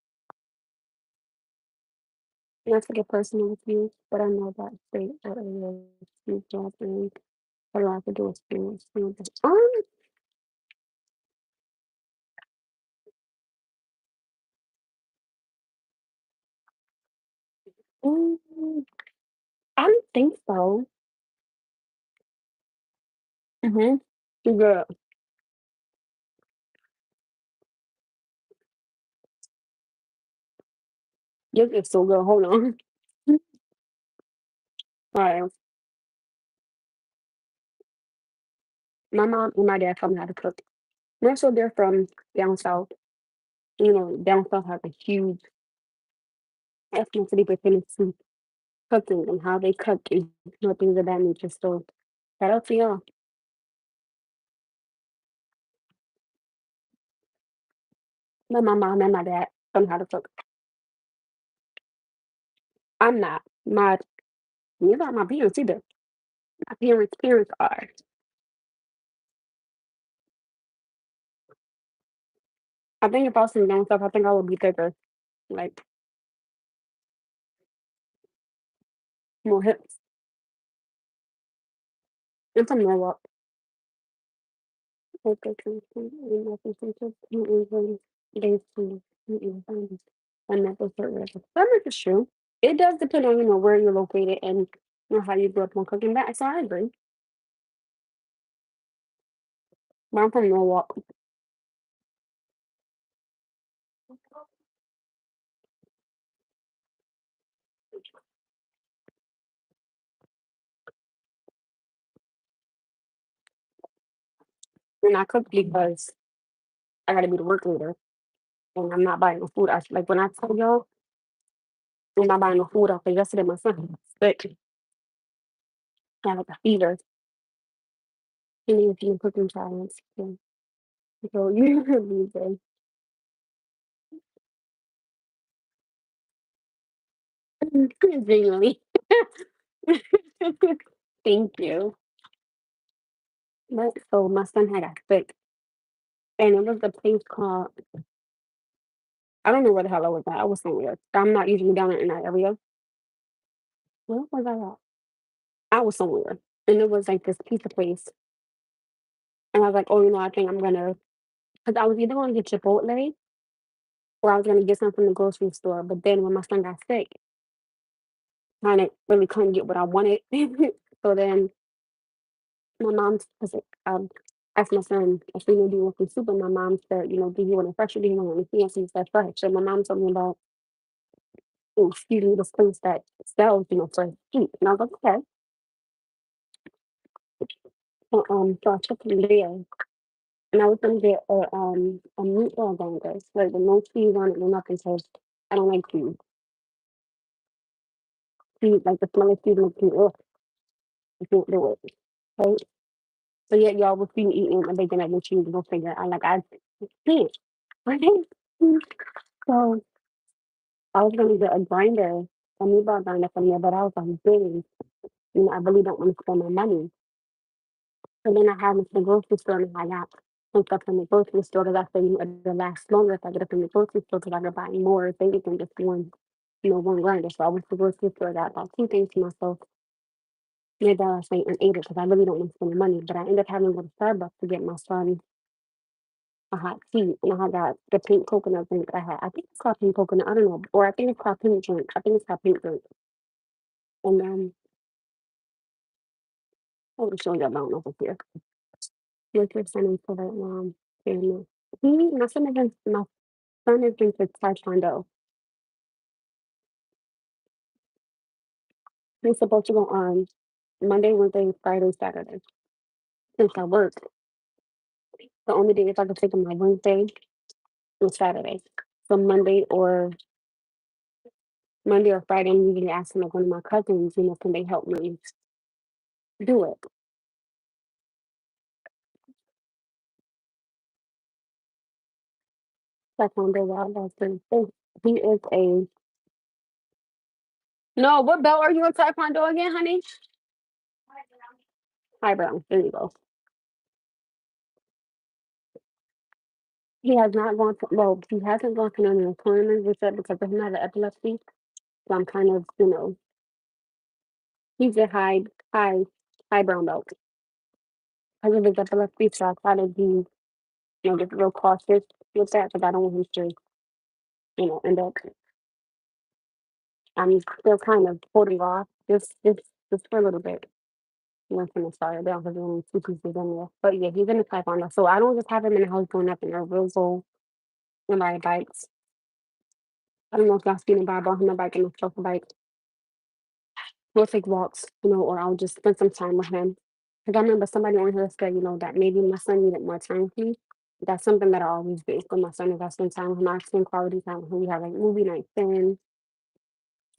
Not to get personal with you, but I know that state or area you job and what do I have to do with experience. Mm, I don't think so. Mm-hmm. Good. This is so good. Hold on. Alright. My mom and my dad taught me how to cook. More so they're from down south. You know, down south has a huge ethnicity pertaining to cooking and how they cook and things of that nature. So shout out to y'all. But my mom and my dad taught me how to cook. I'm not. Neither are my parents either. My parents are. I think if I was some young stuff, I think I would be thicker, like more hips. I'm from Norwalk. Okay, days to I never heard of it. That is true. It does depend on, where you're located and how you grew up on cooking that. So I agree. But I'm from Norwalk. And I cook because I gotta be the work leader and I'm not buying no food. Like when I tell y'all I'm not buying no food out there. Yesterday my son was sick. He had like a fever. He needed to be cooking challenge. Yeah. So you need to genuinely. Thank you. But so my son had got sick and it was a place called I don't know where the hell I was at. I was somewhere. I'm not usually down in that area. Where was I at? I was somewhere. And it was like this pizza place. And I was like, oh, I think I'm gonna because I was either gonna get Chipotle or I was gonna get something from the grocery store. But then when my son got sick, kinda really couldn't get what I wanted. So then my mom was like, asked my son if we knew do you want some soup, and my mom said, do you want it fresh or do you want it fancy? He said fresh. So my mom told me about, oh, excuse me, this place that sells, fresh soup. And I was like, okay. So I took him there. And I was gonna get a meatball burger, like with no cheese on it, no nothing. So I don't like cheese. Cheese, like the smell of cheese makes me ugh, I can't do it. Right? So yet y'all will see me eating a bacon egg and cheese. Go figure. I can't. Right? So I was gonna get a grinder, a meatball grinder from there, but I was like, dang, I really don't want to spend my money. So then I had went to the grocery store and I got some stuff from the grocery store because I said, it'll last longer if I get it from the grocery store because I could buy more things than just one grinder. So I went to the grocery store, got about two things for myself, made that last night and ate it because I really don't want to spend the money. But I ended up having to go to Starbucks to get my son a hot tea. And I got the pink coconut drink that I had. I think it's called pink coconut. I don't know. Or I think it's called pink drink. I think it's called pink drink. And I will show you around over here. With your son and for right now. And my son has been to Taekwondo. He's supposed to go on Monday, Wednesday, Friday, Saturday. Since I work, the only days I can take him on Wednesday and Saturday. So Monday or Friday, I'm usually asking like one of my cousins, can they help me do it? Taekwondo, well, that's the thing. He is a no. What belt are you in Taekwondo again, honey? Hi, brown. There you go. He has not gone to, well, he hasn't gone to none of the tournaments with that because of him having epilepsy. So I'm kind of, he's a high brown belt. Because of his epilepsy, so I try to be, just real cautious with that because I don't want him to, end up, I'm still kind of holding off just for a little bit. Once I'm started down because there's only two pieces in there. But yeah, he's in the taekwondo. So I don't just have him in the house going up in there. We'll go and ride bikes. I don't know if y'all seen him, but I bought him a bike and a shuffle bike. We'll take walks, or I'll just spend some time with him. Because I remember somebody on here said, that maybe my son needed more time with me. That's something that I always do with my son is I spend time with him. I spend quality time with him. We have like movie nights and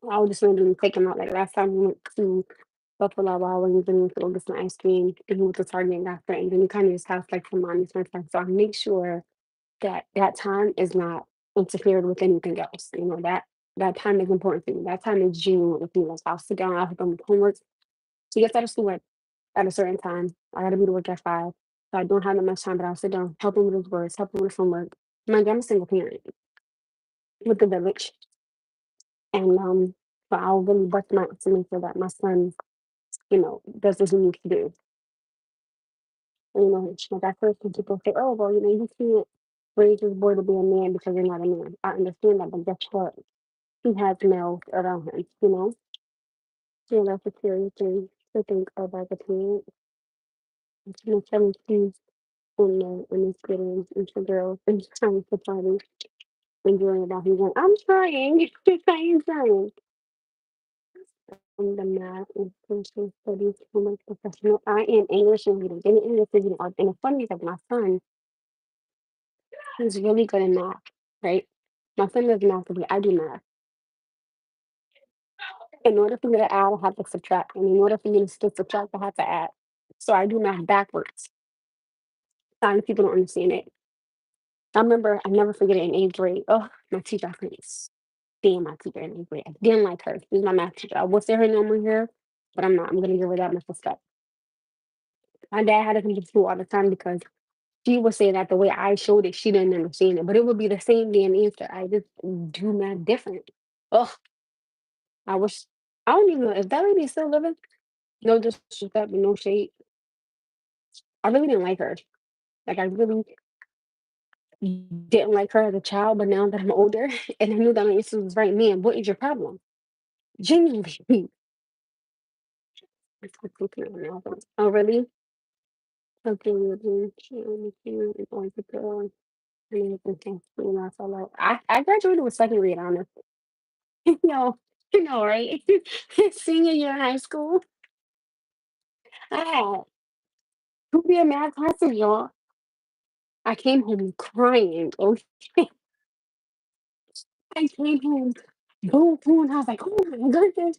I would just randomly take him out. Like last time we went to Buffalo Wild Wings and we went to go get some ice cream and he went to Target and got that. And then we kind of just have like some mommy time. So I make sure that that time is not interfered with anything else. That That time is important to me. That time is genuine with me. Like I'll sit down, I'll help them with homework. She gets out of school at a certain time. I gotta be to work at 5. So I don't have that much time, but I'll sit down, help him with his words, help him with homework. Mind you, I'm a single parent with the village. And so I'll really bust my to make sure that my son, does what he needs to do. And, like at first when people say, oh well, you can't raise this boy to be a man because you're not a man. I understand that, but guess what? He has males around him. Yeah, that's a scary thing to think of as a parent. Telling kids on the Twitter and girls and trying to party and doing about him going, I'm trying. I am trying. The math and social studies for my professional. I am English and reading. And English reading art. And the funny is that my son, he's really good in math, right? My son does math because I do math. In order for me to add, I have to subtract. And in order for me to still subtract, I have to add. So I do math backwards. Some people don't understand it. I remember, I never forget it in 8th grade. Oh, my teacher, I couldn't stand my teacher in 8th grade. I didn't like her. She was my math teacher. I would say her name on here, but I'm not. I'm going to give her that much respect. My dad had to come to school all the time because she would say that the way I showed it, she didn't understand it, but it would be the same damn answer. I just do math different. Ugh, I wish. I don't even know if that lady is still living. No disrespect, but no shade. I really didn't like her. Like I really didn't like her as a child, but now that I'm older and I knew that my answer was right, man, what is your problem? Genuinely. It's what's looking at now. Oh, really? Okay, you're doing and going to go and everything. That's all I graduated with second grade honor. No, right? Senior year in high school. I had 2 math classes, y'all. I came home crying. Okay. I came home boo boo, and I was like, oh my goodness,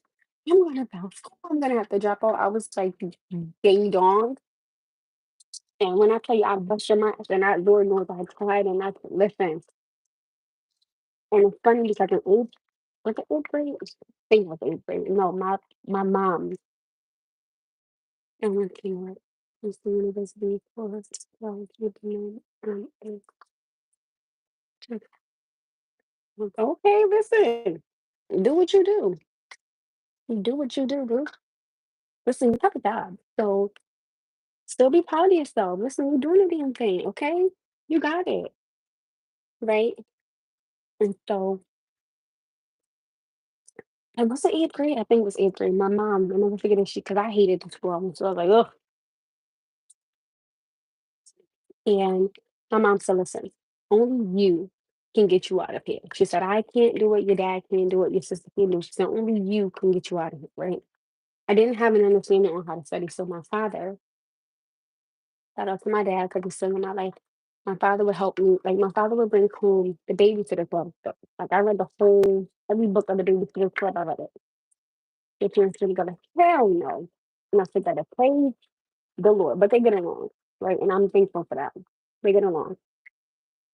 I'm gonna bounce school. I'm gonna have to drop out. I was like ding dong. And when I tell you I busted my ass, and I Lord knows I cried and I listen. And it's funny because in was it 8th grade? I think it was 8th grade. No, my mom and working with was the university for okay, listen. Do what you do. Do what you do, boo. Listen, you have a job. So still be proud of yourself. Listen, you're doing the damn thing, okay? You got it, right? And so I was in 8th grade. I think it was 8th grade. My mom, I never forget it, because I hated the school. So I was like, ugh. And my mom said, listen, only you can get you out of here. She said, I can't do it. Your dad can't do it. Your sister can't do it. She said, only you can get you out of here, right? I didn't have an understanding on how to study. So my father, shout out to my dad because he's still in my life. My father would help me. Like my father would bring home the Babysitter Club. Like I read every book of the Babysitter Club. I read it. Your parents really go like, hell no. And I said that I praise the Lord, but they get along, right? And I'm thankful for that. They get along.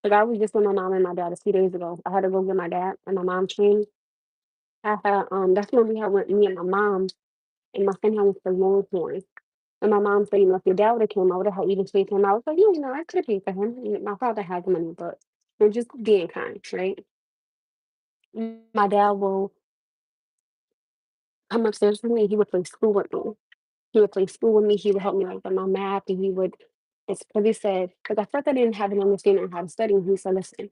Like I was just with my mom and my dad a few days ago. I had to go get my dad and my mom came. That's when we had went me and my mom and my friend had went to Longhorn. And my mom said, if your dad would have came, I would have had even paid for him. I was like, I could have paid for him. My father has money, but they're just being kind, right? My dad will come upstairs with me. He would play school with me. He would play school with me. He would help me like with my math, and it's because he said, because at first I didn't have an understanding of how to study. And he said, listen,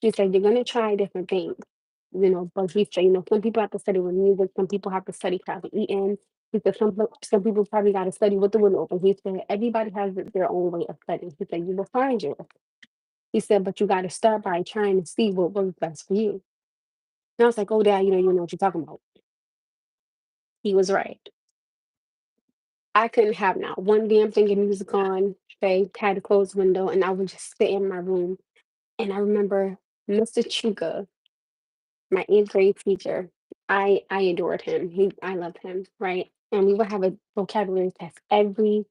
he said, you're gonna try different things, but he said, some people have to study with music, some people have to study probably eating. He said, some people probably got to study with the window open. He said, everybody has their own way of studying. He said, you will find yours. He said, but you got to start by trying to see what works best for you. And I was like, oh, dad, you know what you're talking about. He was right. I couldn't have not one damn thing of music on. They had a closed window, and I would just sit in my room. And I remember Mr. Chuka, my 8th grade teacher. I adored him. I loved him, right? And we would have a vocabulary test every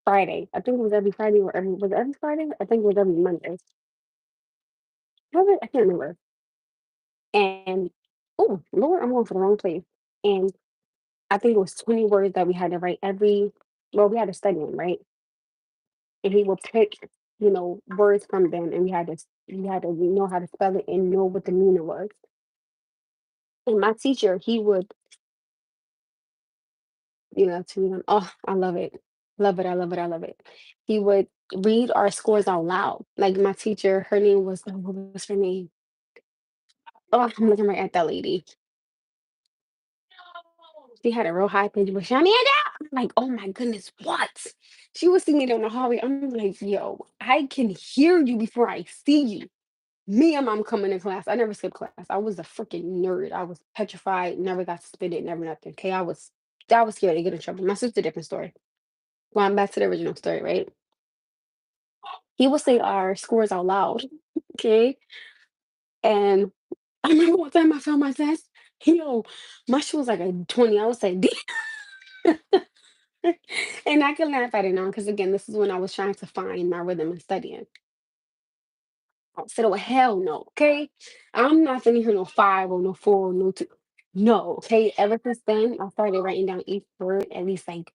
Friday. I think it was every Friday or was it every Friday? I think it was every Monday. Was it? I can't remember. And oh Lord, I'm going for the wrong place. And I think it was 20 words that we had to write every well, we had to study them, right? And he would pick, words from them, and we had to know how to spell it and know what the meaning was. And my teacher, he would, to them, oh, I love it. Love it, I love it, I love it. He would read our scores out loud. Like my teacher, her name was, oh, what was her name? Oh, I'm looking right at that lady. She had a real high pitch, but Shaniece R. I'm like, oh my goodness, what? She was singing down the hallway. I'm like, yo, I can hear you before I see you. Me and mom coming to class. I never skipped class. I was a freaking nerd. I was petrified, never got suspended, never nothing. Okay. I was scared to get in trouble. My sister, different story. Going back to the original story, right? He would say our scores out loud. Okay. And I remember one time I found my test. Yo, my shoe was like a 20. I was like, and I can laugh at it now because again, this is when I was trying to find my rhythm and studying. I said, "Oh hell no, okay? I'm not finna hear no 5 or no 4 or no 2. No, okay." Ever since then, I started writing down each word at least like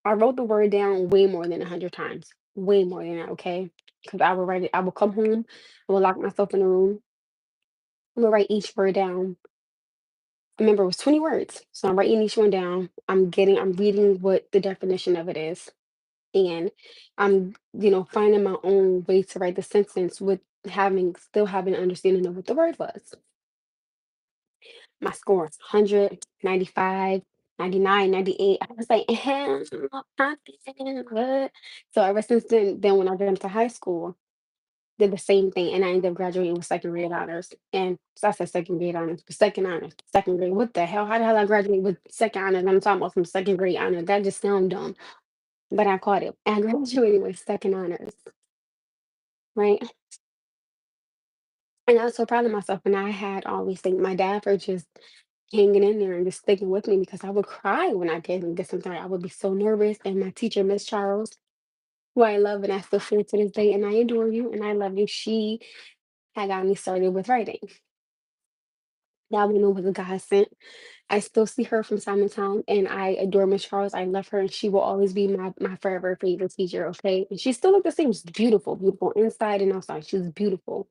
I wrote the word down way more than 100 times. Way more than that, okay? Because I would write it, I would come home, I would lock myself in the room, I would write each word down. Remember, it was 20 words. So I'm writing each one down. I'm reading what the definition of it is. And I'm, finding my own way to write the sentence with still having an understanding of what the word was. My score is 100, 95, 99, 98. I was like, I did good. So ever since then when I got into high school, did the same thing, and I ended up graduating with second grade honors. And so I said second grade honors, second honors, second grade. What the hell? How the hell I graduate with second honors? I'm talking about some second grade honors. That just sounds dumb, but I caught it. I graduated with second honors, right? And I was so proud of myself. And I had always thanked my dad for just hanging in there and just sticking with me because I would cry when I didn't get something right. I would be so nervous. And my teacher, Miss Charles, who I love and I still feel to this day, and I adore you and I love you, she had got me started with writing. That one was a godsend. I still see her from time to time, and I adore Miss Charles. I love her, and she will always be my forever favorite teacher. Okay, and she still look the same. She's beautiful, beautiful inside and outside. She's beautiful.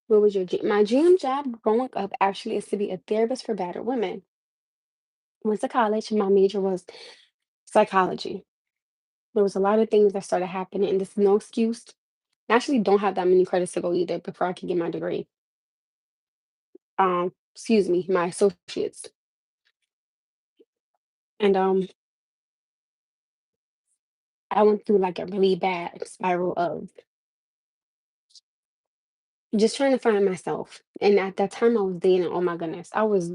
What was your dream? My dream job growing up actually is to be a therapist for battered women. Went to college. My major was psychology. There was a lot of things that started happening, and this is no excuse. I actually don't have that many credits to go either before I could get my degree. Excuse me, my associates. And I went through like a really bad spiral of just trying to find myself. And at that time I was dating, oh my goodness, I was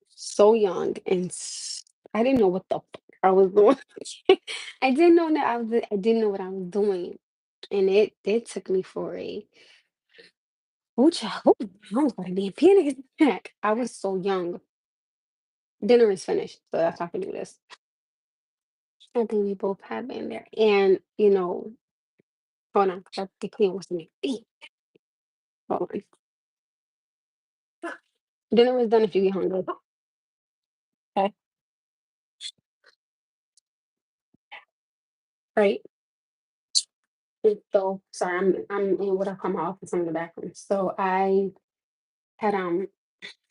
so young and I didn't know what the fuck I was doing. I didn't know that I didn't know what I was doing. And it took me for a oh child, I was gonna be a panic attack. I was so young. Dinner is finished, so that's not gonna do this. I think we both have been there. And hold on, 'cause I think it was me. Hold on. Dinner is done if you get hungry. Okay. Right. And so sorry, I'm in what I call my office in the background. So I had I'm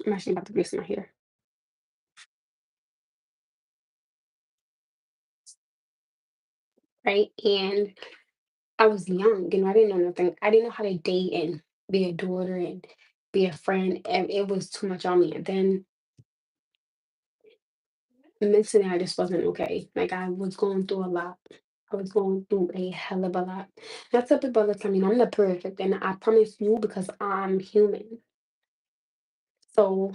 actually about to grease my hair, right? And I was young and I didn't know nothing. I didn't know how to date and be a daughter and be a friend. And it was too much on me. And then mentally I just wasn't okay. Like I was going through a lot. I was going through a hell of a lot. That's what people tell me. I'm not perfect, and I promise you because I'm human. So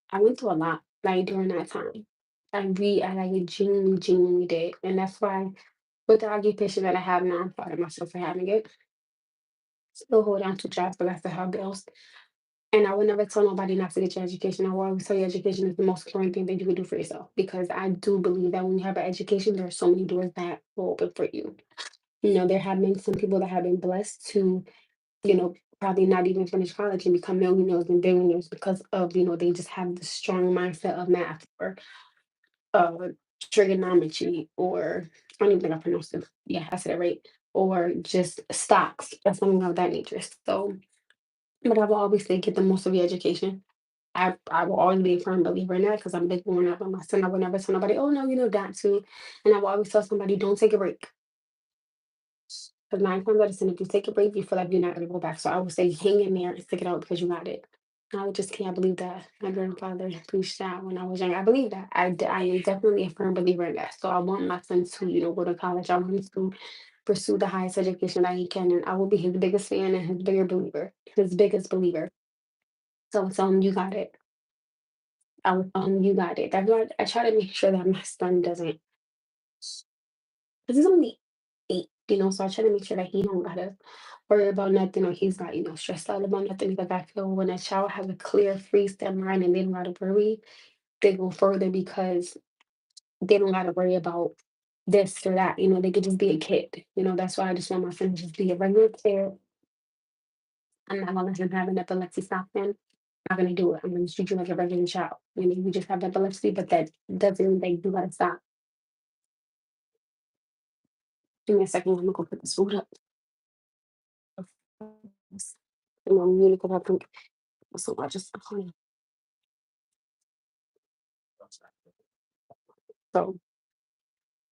I went through a lot, like, during that time. I, like, genuinely, genuinely did, and that's why with the occupation that I have now, I'm proud of myself for having it. Still hold down 2 jobs, but I still have bills, and I would never tell nobody not to get your education. I will always tell you education is the most important thing that you can do for yourself, because I do believe that when you have an education, there are so many doors that will open for you. There have been some people that have been blessed to, probably not even finish college and become millionaires and billionaires because of, they just have the strong mindset of math or uh, trigonometry, or I don't even think I pronounced it. Yeah, I said it right. Or just stocks or something of that nature. So, but I will always say get the most of your education. I will always be a firm believer in that because I'm big growing up with my son. I would never tell nobody, oh no, that too. And I will always tell somebody, don't take a break. Because nine times out of ten, if you take a break, you feel like you're not going to go back. So I would say hang in there and stick it out because you got it. I just can't believe that my grandfather preached that when I was young. I believe that. I am definitely a firm believer in that. So I want my son to, go to college. I want him to pursue the highest education that he can. And I will be his biggest fan and his bigger believer, his biggest believer. So tell him you got it. I will tell him you got it. That's why I try to make sure that my son doesn't, because he's only 8, so I try to make sure that he don't gotta worry about nothing or he's not, stressed out about nothing because I feel when a child has a clear, free step mind and they don't gotta worry, they go further because they don't gotta worry about this or that. They could just be a kid. That's why I just want my son to just be a regular kid. I'm not gonna let him have an epilepsy stop him. I'm not gonna do it. I'm gonna treat you like a regular child. You just have epilepsy, but that doesn't mean that you gotta stop. Give me a second. I'm gonna go put this food up. I'm really gonna have to. So I just so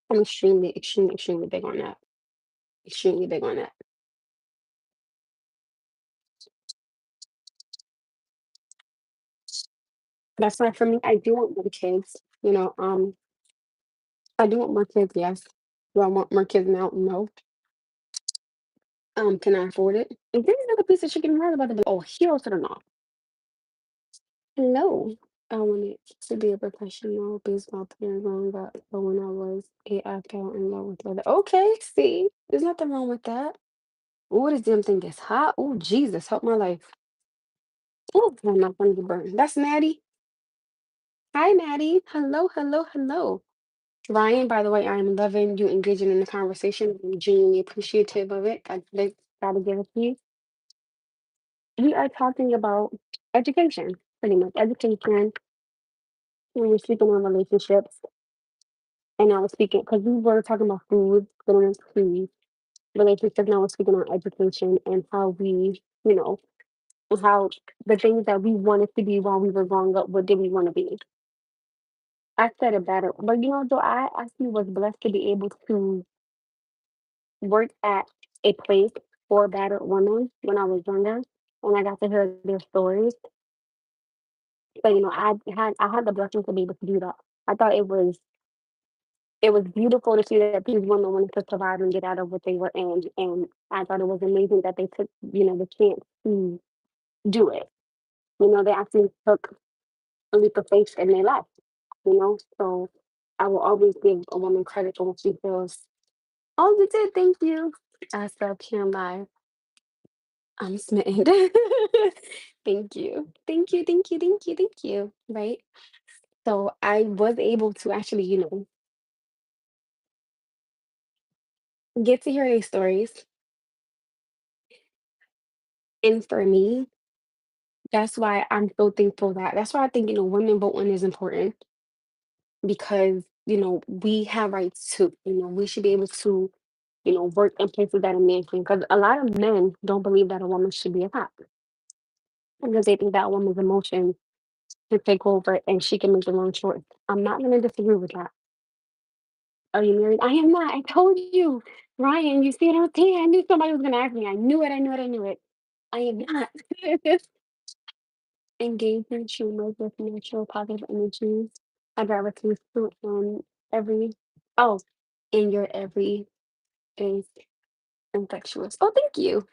I'm extremely, extremely, extremely big on that. Extremely big on that. That's why for me, I do want more kids. I do want more kids, yes. Do I want more kids now? No. Can I afford it? Is there another piece of chicken right about the oh, here to the north? Hello. I wanted to be a professional baseball player growing up, but when I was 8, I fell in love with leather. Okay, see, there's nothing wrong with that. Oh, this damn thing gets hot. Oh, Jesus, help my life. Oh, I'm not going to burn. That's Maddie. Hi, Maddie. Hello, hello, hello. Ryan, by the way, I am loving you engaging in the conversation. I'm genuinely appreciative of it. I just gotta give it to you. We are talking about education, pretty much education. We were speaking on relationships, and I was speaking because we were talking about food, getting into relationships. Now we're speaking on education and how we, how the things that we wanted to be while we were growing up. What did we want to be? I said it better, but though I actually was blessed to be able to worked at a place for battered women when I was younger, and I got to hear their stories. So, I had the blessing to be able to do that. I thought it was beautiful to see that these women wanted to survive and get out of what they were in, and I thought it was amazing that they took, the chance to do it. They actually took a leap of faith in their life, So I will always give a woman credit for what she feels. Oh, you did, thank you. I still can't lie. I'm smitten. Thank you. Thank you, thank you, thank you, thank you. Right? So I was able to actually, get to hear their stories. And for me, that's why I'm so thankful that's why I think, women voting is important because, we have rights too. We should be able to, work in places that a man can. Because a lot of men don't believe that a woman should be a cop because they think that a woman's emotions can take over and she can make the wrong choice. I'm not going to disagree with that. Are you married? I am not. I told you. Ryan, you see what I'm saying? I knew somebody was gonna ask me. I knew it, I knew it, I knew it. I am not. Engagement should with natural positive energies. I gravitate to every oh, in your every is infectious. Oh, thank you.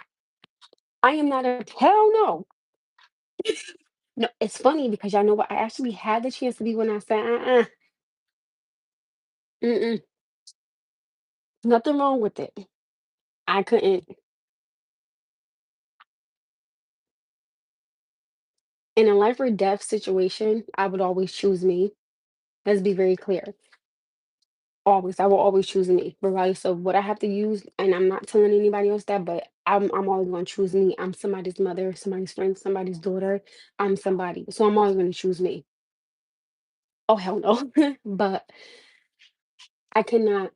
I am not a hell no. No, it's funny because y'all know what? I actually had the chance to be when I said, mm-mm, nothing wrong with it. I couldn't. In a life or death situation, I would always choose me. Let's be very clear. Always, I will always choose me, regardless of what I have to use. And I'm not telling anybody else that, but I'm always going to choose me. I'm somebody's mother, somebody's friend, somebody's daughter. I'm somebody, so I'm always going to choose me. Oh hell no! But I cannot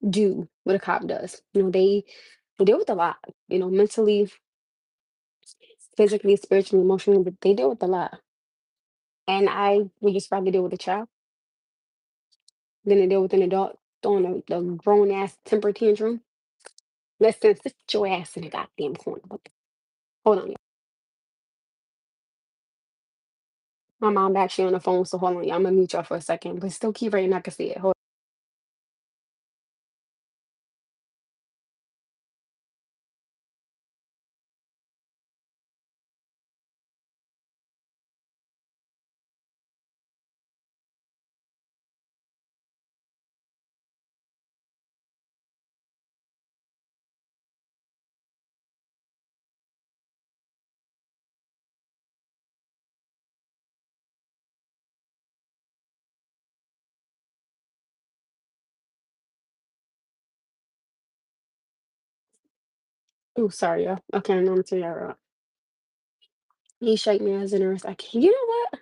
do what a cop does. They deal with a lot. Mentally, physically, spiritually, emotionally, but they deal with a lot. And I would just rather deal with a child than to deal with an adult throwing a grown ass temper tantrum. Listen, sit your ass in the goddamn corner. Hold on. My mom actually on the phone, so hold on, y'all. I'm gonna mute y'all for a second, but still keep writing. I can see it. Hold. Oh, sorry, y'all. Okay, I'm gonna tell y'all. He shake me as a nurse. I can. You know what?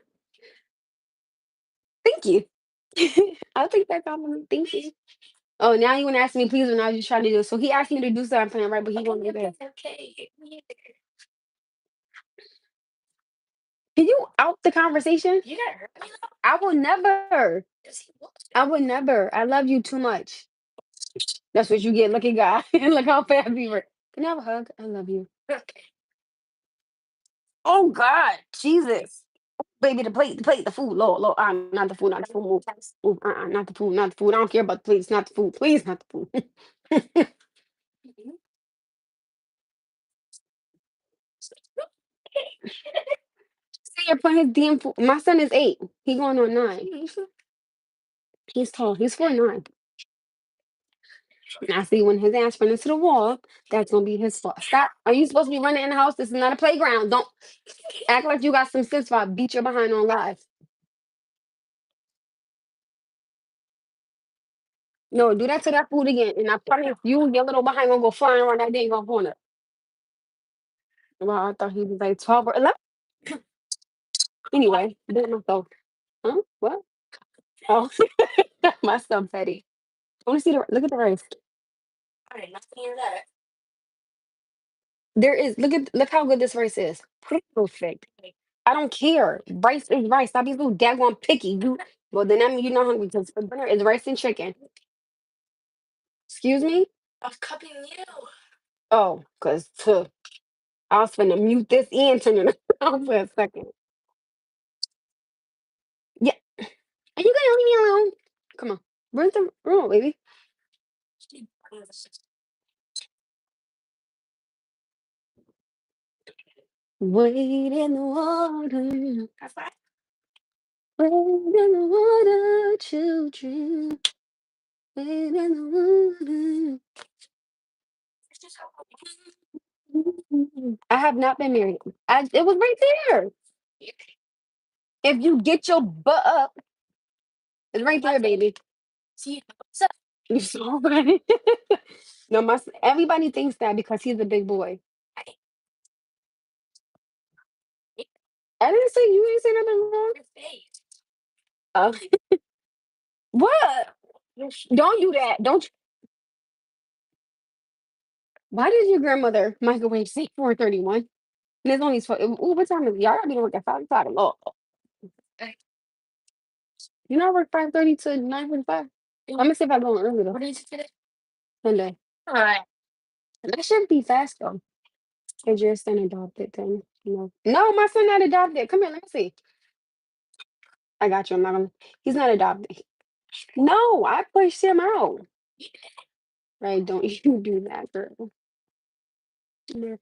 Thank you. I'll take that compliment. Thank you. Oh, now you want to ask me, please, when I was just trying to do. So he asked me to do something, right? But he won't do that. Okay. Me either. Can you out the conversation? You got hurt me though? I will never. 'Cause he was. I would never. I love you too much. That's what you get. Look at God. Look how fast we were. Can I have a hug? I love you. Okay. Oh God, Jesus. Baby, the plate, the food, Lord, Lord, not the food, not the food, move. Move, not the food, not the food. I don't care about the plates, not the food, please, not the food. Mhm. See, you're putting his damn food. My son is 8. He going on 9. He's tall. He's 4'9". And I see when his ass run into the wall, that's gonna be his fault. Stop. Are you supposed to be running in the house? This is not a playground. Don't act like you got some sense for I beat your behind on live. No, do that to that food again. And I promise you, your little behind gonna go flying around that dang corner. Well, I thought he was like 12 or 11. Anyway, did myself. Huh? What? Oh, my stuff petty. I want to see the look at the rice. I did not hear that. There is look how good this rice is. Perfect. I don't care. Rice is rice. Stop being so daggone picky. Well then that means you're not hungry because for dinner is rice and chicken. Excuse me? I'm cupping you. Oh, because I was finna mute this and turn it on for a second. Yeah. Are you gonna leave me alone? Come on. Bring some room, baby. Wade in the water. High five. Wade in the water, children. Wade in the water. I have not been married. It was right there. If you get your butt up, it's right there, baby. See, what's up? You so funny. No, everybody thinks that because he's a big boy. I didn't say you ain't say nothing wrong. Your face. Uh, what? Don't do that. Don't. Why did your grandmother microwave say 4:31? And it's only 12. Ooh, what time is it? Y'all gotta be to work at 5 o'clock. Oh, you know I work 5:30 to 9:45. I'm gonna see if I go in early though. What is it today? Sunday. Alright. That should be fast though. Is your son adopted then? No. No, my son not adopted. Come here, let me see. I got you. I'm not gonna. He's not adopted. No, I pushed him out. Right? Don't you do that, girl. Never.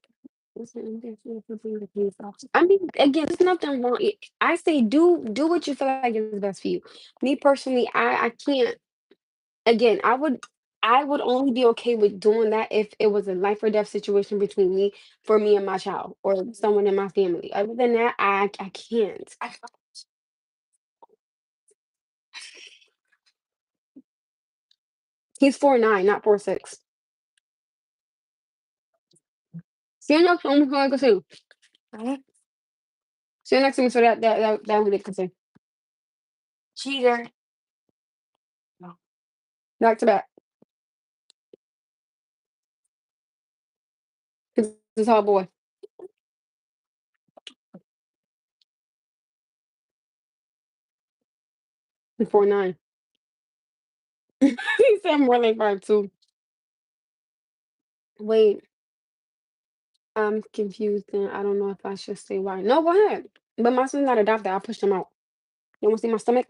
I mean, again, there's nothing wrong. I say do what you feel like is best for you. Me personally, I can't. Again, I would only be okay with doing that if it was a life or death situation between me for me and my child or someone in my family. Other than that, I can't. I He's 4'9", not 4'6". Stand next to him so I can see. Uh-huh. Stand next to me so that way they can see. Cheater. No. Back to back. He's a tall boy. He's 4'9". He said more like 5'2". Wait, I'm confused and I don't know if I should say why. No, go ahead. But my son's not adopted. I pushed him out. You want to see my stomach?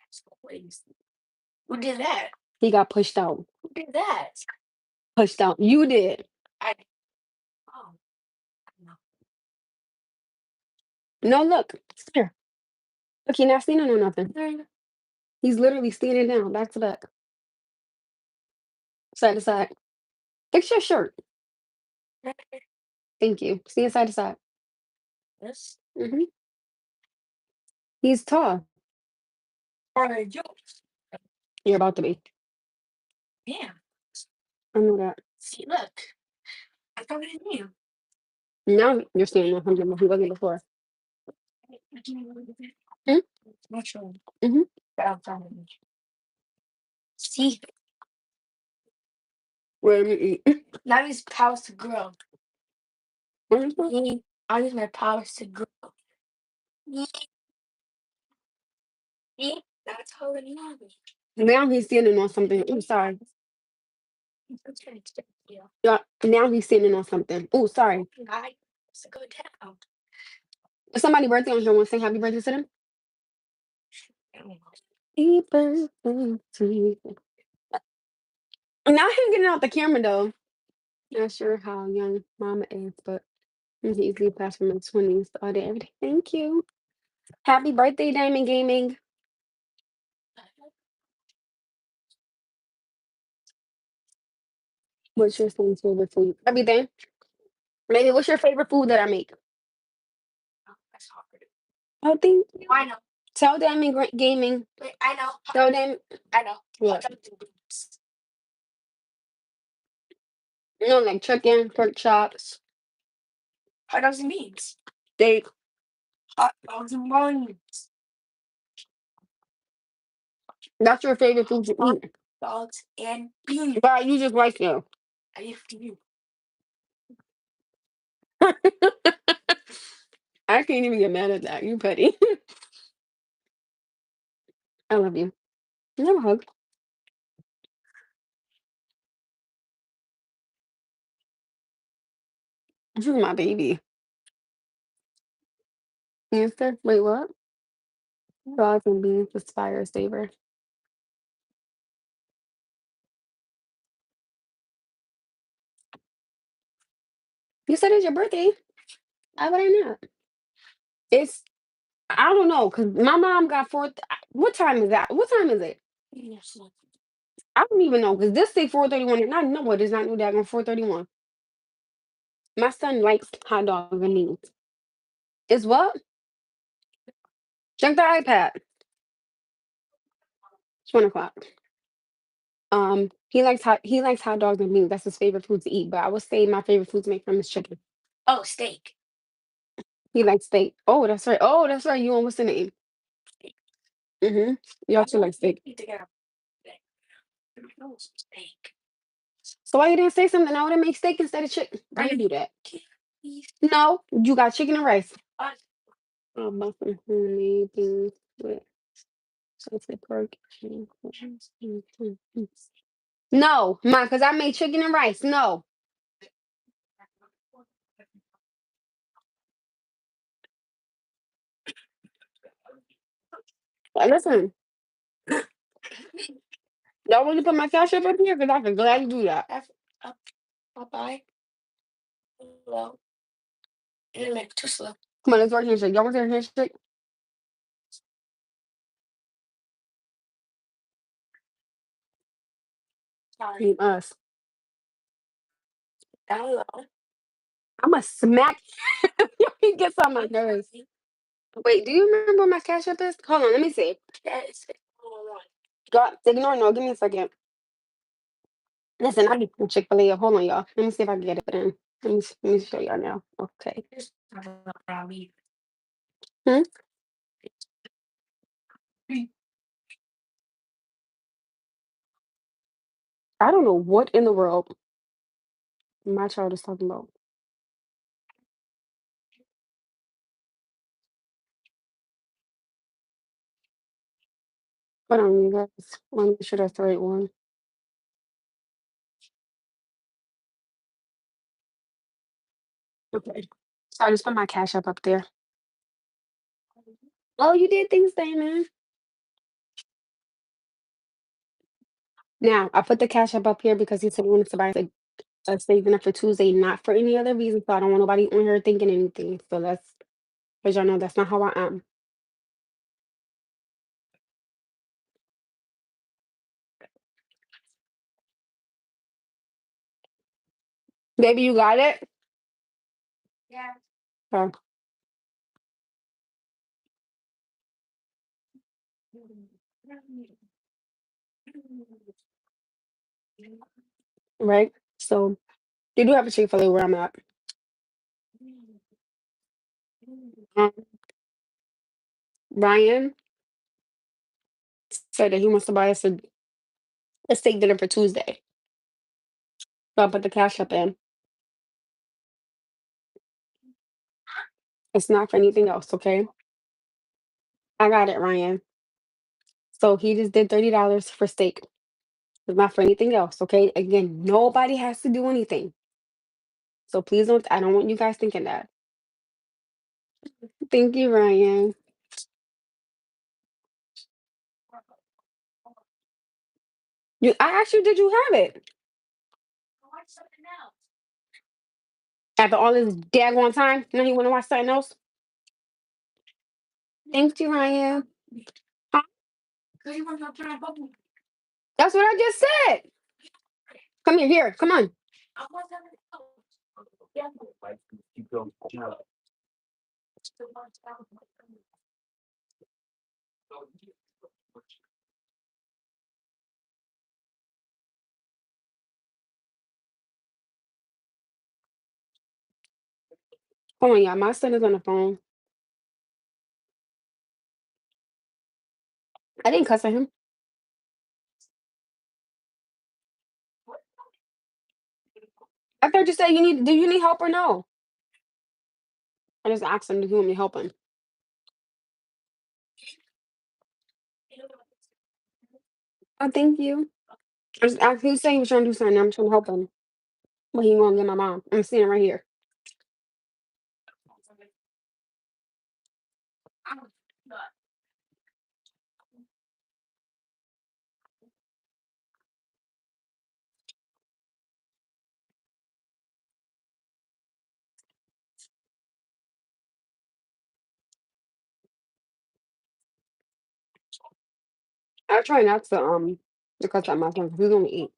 That's crazy. Who did that? He got pushed out. Who did that? Pushed out. You did. I. Oh no. No, look. Here. Look, you're not standing on nothing. He's literally standing down, back to back, side to side. Fix your shirt. Thank you. Stand side to side. Yes. hmm He's tall. Or you. You're about to be. Yeah. I know that. See, look. I thought it knew. Now you're standing on something he wasn't before. Hmm? Not sure. Mm-hmm. See, Wait, let me eat. now these powers to grow. What is that? I use my powers to grow. That's how it is. Now he's standing on something. I'm sorry. Yeah. Yeah. Now he's standing on something. Oh, sorry. I go down. If somebody birthday on here want to sing happy birthday to them? Happy birthday to you. Now him getting out the camera though. Not sure how young mama is, but he's easily past from my 20s all day, every day. Thank you. Happy birthday, Diamond Gaming. What's your son's favorite food? Everything. Maybe what's your favorite food that I make? Oh, that's hard. Oh, thank you. I know. Tell Diamond Gaming. Wait, I know. Tell them. I know. What? You know, like chicken, pork chops, Hot dogs and beans. steak. Hot dogs and buns. That's your favorite food to Hot eat. dogs and beans. But you just like them. I give to you. I can't even get mad at that. You petty. I love you. You have a hug. This is my baby. Answer. Wait, what? Dogs and beans with fire saver. You said it's your birthday. Why would I not? It's I don't know, cause my mom got four. What time is that? What time is it? Yes. I don't even know, cause this say 4:31, and I know it is not no daggone 4:31. My son likes hot dogs and beans. It's what? Check the iPad. 1 o'clock. He likes hot dogs and beans. That's his favorite food to eat. But I would say my favorite food to make from is chicken. Oh, steak. He likes steak. Oh, that's right. Oh, that's right. You almost the name. Mm-hmm. You also like steak. Eat together. No, steak. So why you didn't say something? I would have made steak instead of chicken. Why you do that? No, you got chicken and rice. About some homemade beans with salted pork. No, ma, because I made chicken and rice. No. Listen, y'all want to put my cash up here? Because I can gladly do that. Bye-bye. Well, internet too slow. Come on, let's work handshake. Y'all want to handshake? Sorry. Team us. Down low. I'm going to smack. You gets on my nerves. Wait, do you remember what my cash up is? Hold on, let me see. That is 1. God, ignore no. Give me a second. Listen, I be Chick-fil-A. Hold on, y'all. Let me see if I can get it in. Let me show y'all now. Okay. Hmm? I don't know what in the world my child is talking about. Hold on, you guys. I want to make sure that's the right one. Okay. So I just put my cash up there. Oh, you did things, man. Now I put the cash up here because he said he wanted to buy a saving up for Tuesday, not for any other reason. So I don't want nobody on here thinking anything. So that's because y'all know that's not how I am. Baby, you got it? Okay. Right. So they do have a Chick-fil-A where I'm at. Um, Ryan said that he wants to buy us a steak dinner for Tuesday. So I put the cash up in. It's not for anything else, okay? I got it, Ryan. So he just did $30 for steak. It's not for anything else, okay? Again, nobody has to do anything. So please don't, I don't want you guys thinking that. Thank you, Ryan. I asked you, did you have it? After all this daggone time, now you want to watch something else? Thank you, Ryan. Huh? That's what I just said. Come here, come on. Hold on, y'all. My son is on the phone. I didn't cuss at him. I thought you said do you need help or no? I just asked him, do you want me to help him? Oh, thank you. I just asked, he was saying he was trying to do something. I'm trying to help him. But he won't get my mom. I'm sitting right here. I try not to cuss at my son 'cause he's only 8.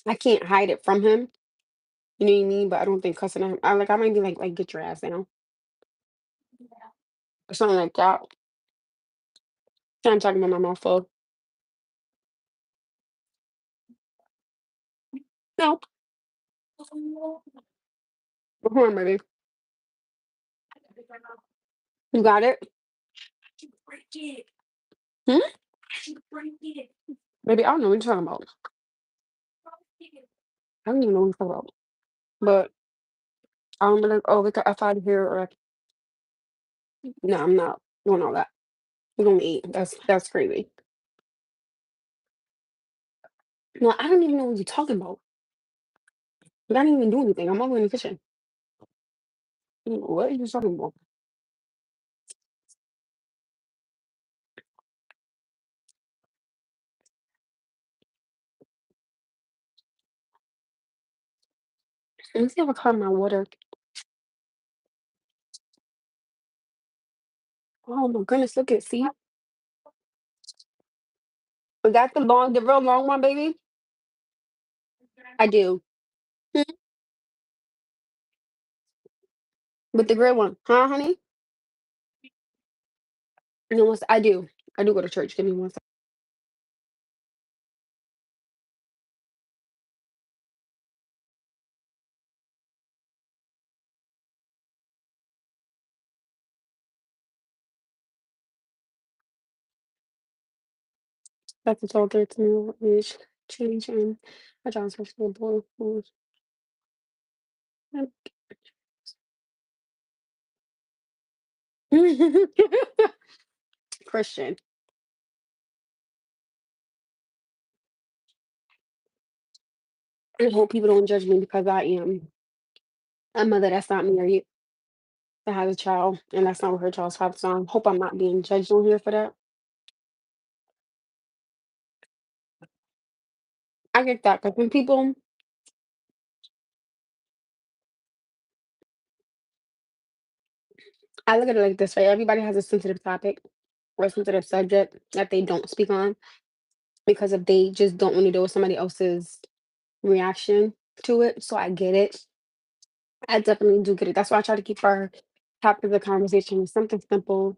I can't hide it from him. You know what I mean? But I don't think cussing at him. I might be like get your ass down or something like that. Trying to talk about my mouth full. No, hold on, baby. You got it, hmm? Baby, I don't know what you're talking about. I don't even know what you're talking about. But I'm like, oh, we got F out of here, or no, I'm not doing all that. We're gonna eat. That's crazy. No, I don't even know what you're talking about. I didn't even do anything. I'm over in the kitchen. What are you talking about? Let me see if I caught my water. Oh my goodness, look at see. Was that the real long one, baby? I do. Hmm. With the gray one, huh, honey? You know what? I do. I do go to church. Give me one second. That's a total 13 age change in a John's vegetable food. Christian. I hope people don't judge me because I am a mother that's not married, that has a child, and that's not what her child's father. So I hope I'm not being judged on here for that. I get that because when people, I look at it like this, right? Everybody has a sensitive topic or a sensitive subject that they don't speak on because if they just don't want to deal with somebody else's reaction to it. So I get it. I definitely do get it. That's why I try to keep our topic of conversation with something simple,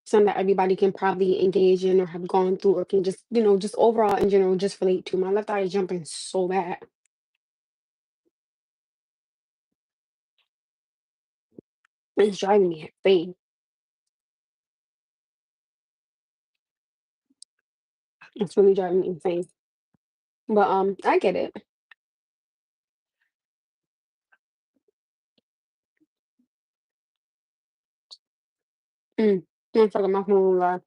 something that everybody can probably engage in or have gone through or can just, just overall in general, just relate to. My left eye is jumping so bad. It's driving me insane. It's really driving me insane. But I get it. Mm. One second, my phone live.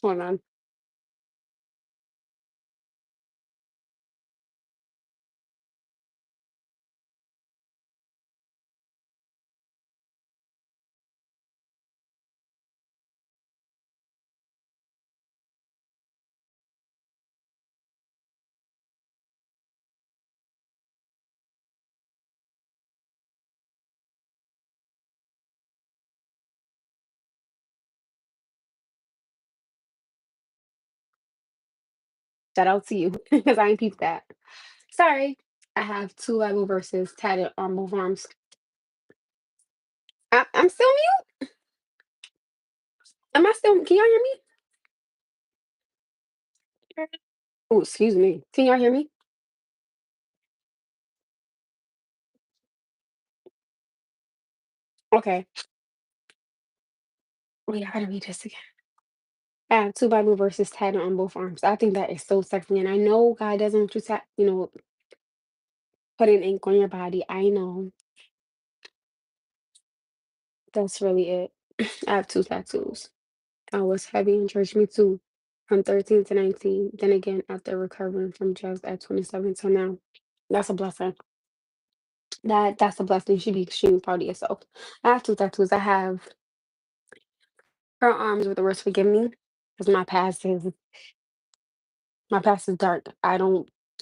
Hold on. Shout out to you because I ain't peeped that. Sorry. I have two Bible verses tatted on both arms. I'm still mute. Am I still? Can y'all hear me? Oh, excuse me. Can y'all hear me? Okay. Wait, I gotta read this again. I have two Bible verses tatted on both arms. I think that is so sexy. And I know God doesn't want you to, put an ink on your body. I know. That's really it. I have two tattoos. I was heavy in church, me too. From 13 to 19. Then again, after recovering from drugs at 27 till now. That's a blessing. That's a blessing. You should be extremely proud of yourself. I have two tattoos. I have her arms with the words forgive me. Because my past is dark.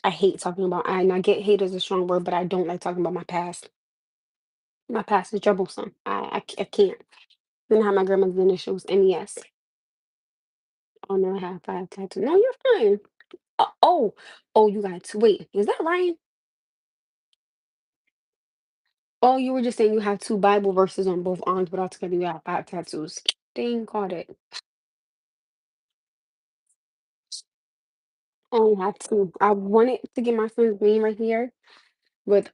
I hate talking about and I get hate is a strong word, but I don't like talking about my past. My past is troublesome. I can't. Then I have my grandmother's initials, NES. Oh no, I have five tattoos. No, you're fine. Oh, you got two. Wait, is that Ryan? Oh, you were just saying you have two Bible verses on both arms, but altogether you have five tattoos. Dang, caught it. I only have two. I wanted to get my son's name right here with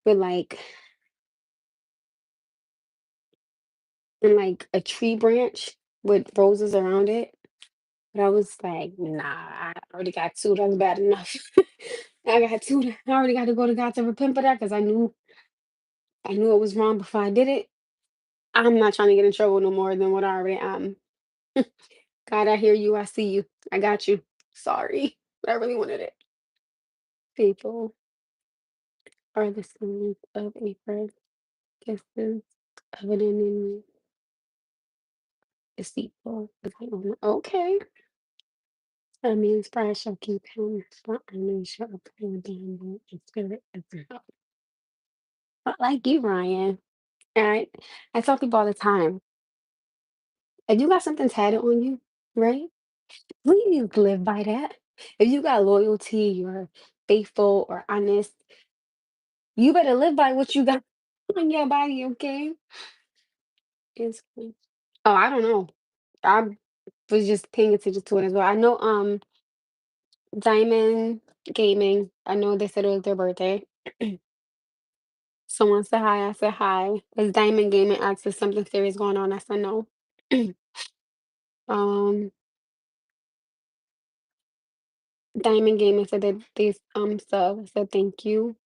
like in like a tree branch with roses around it. But I was like, nah, I already got two. That's bad enough. I got two. I already got to go to God to repent for that because I knew it was wrong before I did it. I'm not trying to get in trouble no more than what I already am. God, I hear you. I see you. I got you. Sorry. But I really wanted it. People are the sons of April. Kisses evident in deceitful. Okay. That means pride shall keep him, but honor shall uphold them in spirit as well. But like you, Ryan. Alright. I tell people all the time, if you got something tatted on you, right? Please live by that. If you got loyalty or faithful or honest, you better live by what you got on your body, okay? It's fine. Oh, I don't know. I was just paying attention to it as well. I know Diamond Gaming. I know they said it was their birthday. Someone said hi, I said hi. Is Diamond Gaming asked if something serious going on? I said no. Um, Diamond Gaming said that they sub. I said thank you.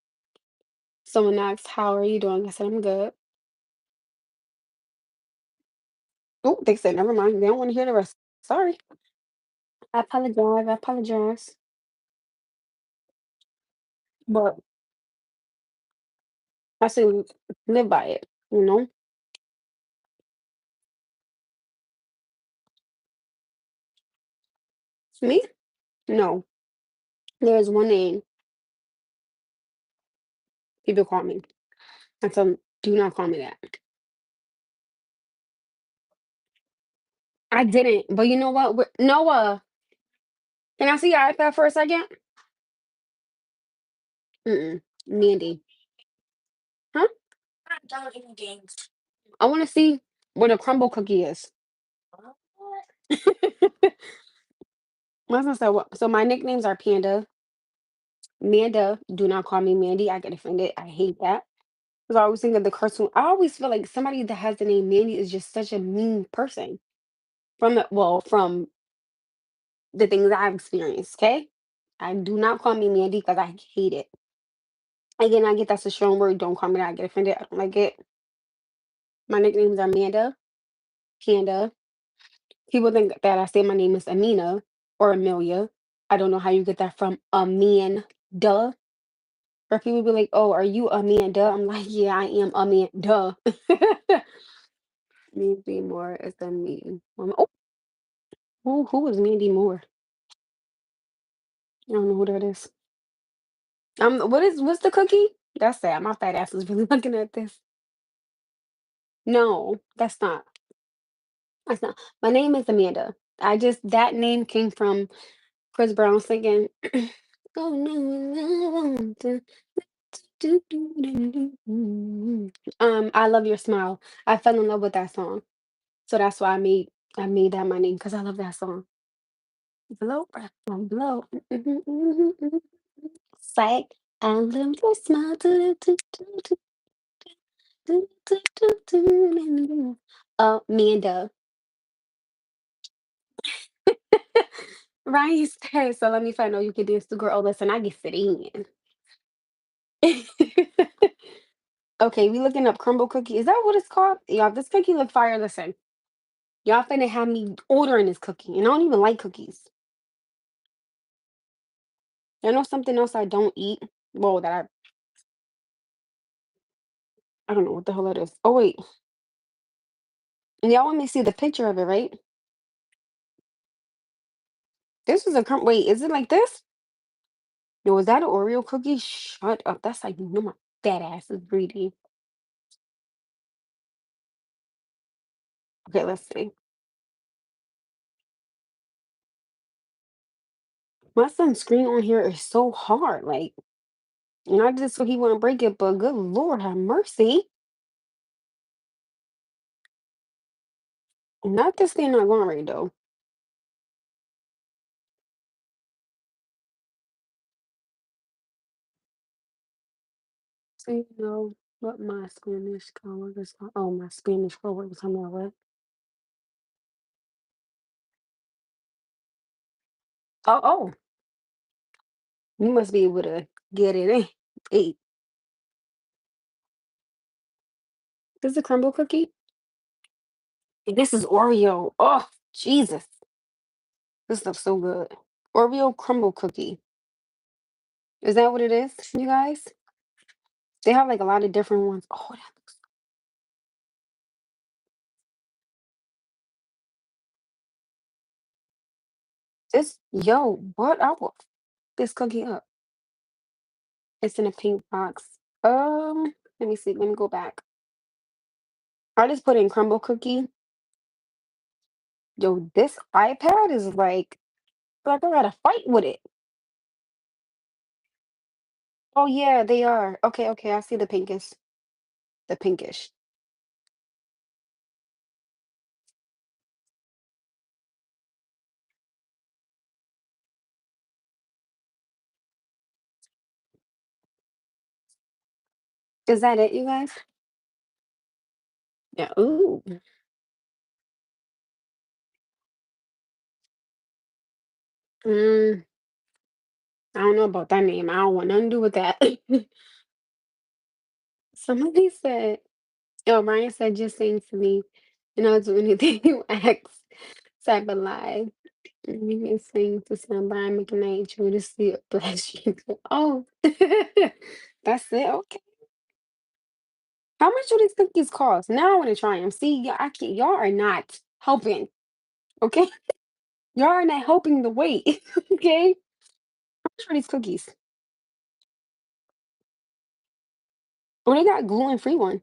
Someone asked, "How are you doing?" I said, "I'm good." Oh, they said, "Never mind." They don't want to hear the rest. Sorry. I apologize. I apologize. But I say live by it. You know, me? No. There is one name people call me. I tell them, do not call me that. I didn't. But you know what? Noah, can I see your iPad for a second? Mm-mm. Mandy. Huh? Not done any games. I want to see what a crumble cookie is. I was gonna say, so my nicknames are Panda, Manda. Do not call me Mandy. I get offended. I hate that. Because I always think of the cartoon. I always feel like somebody that has the name Mandy is just such a mean person. From the things I've experienced. Okay, I do not call me Mandy because I hate it. Again, I get that's a strong word. Don't call me that. I get offended. I don't like it. My nicknames are Manda, Panda. People think that I say my name is Amina or Amelia. I don't know how you get that from Amanda. Or people be like, "Oh, are you Amanda?" I'm like, "Yeah, I am Amanda." Mandy Moore is the me. Oh, who is Mandy Moore? I don't know who that is. What's the cookie? That's sad. My fat ass is really looking at this. No, that's not. That's not. My name is Amanda. I just that name came from Chris Brown singing. Oh no, I love your smile. I fell in love with that song, so that's why I made that my name because I love that song. Blow, blow. Psych. I love your smile. Amanda. Right? Hey, so let me find out you can dance the girl. Oh, listen, I get fit in. Okay, we looking up crumble cookie. Is that what it's called? Y'all, this cookie look fire. Listen, y'all finna have me ordering this cookie, and I don't even like cookies. I know something else I don't eat. Well, that I don't know what the hell that is. Oh wait, and y'all want me to see the picture of it, right? This is a wait. Is it like this? No, is that an Oreo cookie? Shut up. That's like you know my fat ass is greedy. Okay, let's see. My son's screen on here is so hard. Like, not just so he wouldn't break it, but good Lord have mercy. Not this thing not going right though. So you know what my Spanish coworkers oh my Spanish coworkers tell me what? Oh, you must be able to get it in. Hey, this is a crumble cookie? And this is Oreo. Oh, Jesus. This stuff's so good. Oreo crumble cookie. Is that what it is, you guys? They have like a lot of different ones. Oh, that looks this yo, what I will this cookie up. It's in a pink box. Let me see. Let me go back. I just put in crumble cookie. Yo, this iPad is like I gotta fight with it. Oh yeah, they are. Okay, okay, I see the pinkish. The pinkish. Is that it, you guys? Yeah. Ooh. Mm, I don't know about that name. I don't want nothing to do with that. Somebody said, oh, Ryan said, just saying to me, and I'll do anything you ask. Type of lie. You can sing to somebody, make a night you to see a bless you. Oh, that's it. Okay. How much do these cookies cost? Now I want to try them. See, y'all, I can't, y'all are not helping. Okay. Y'all are not helping the wait. Okay. How much are these cookies? Oh, they got gluten-free one.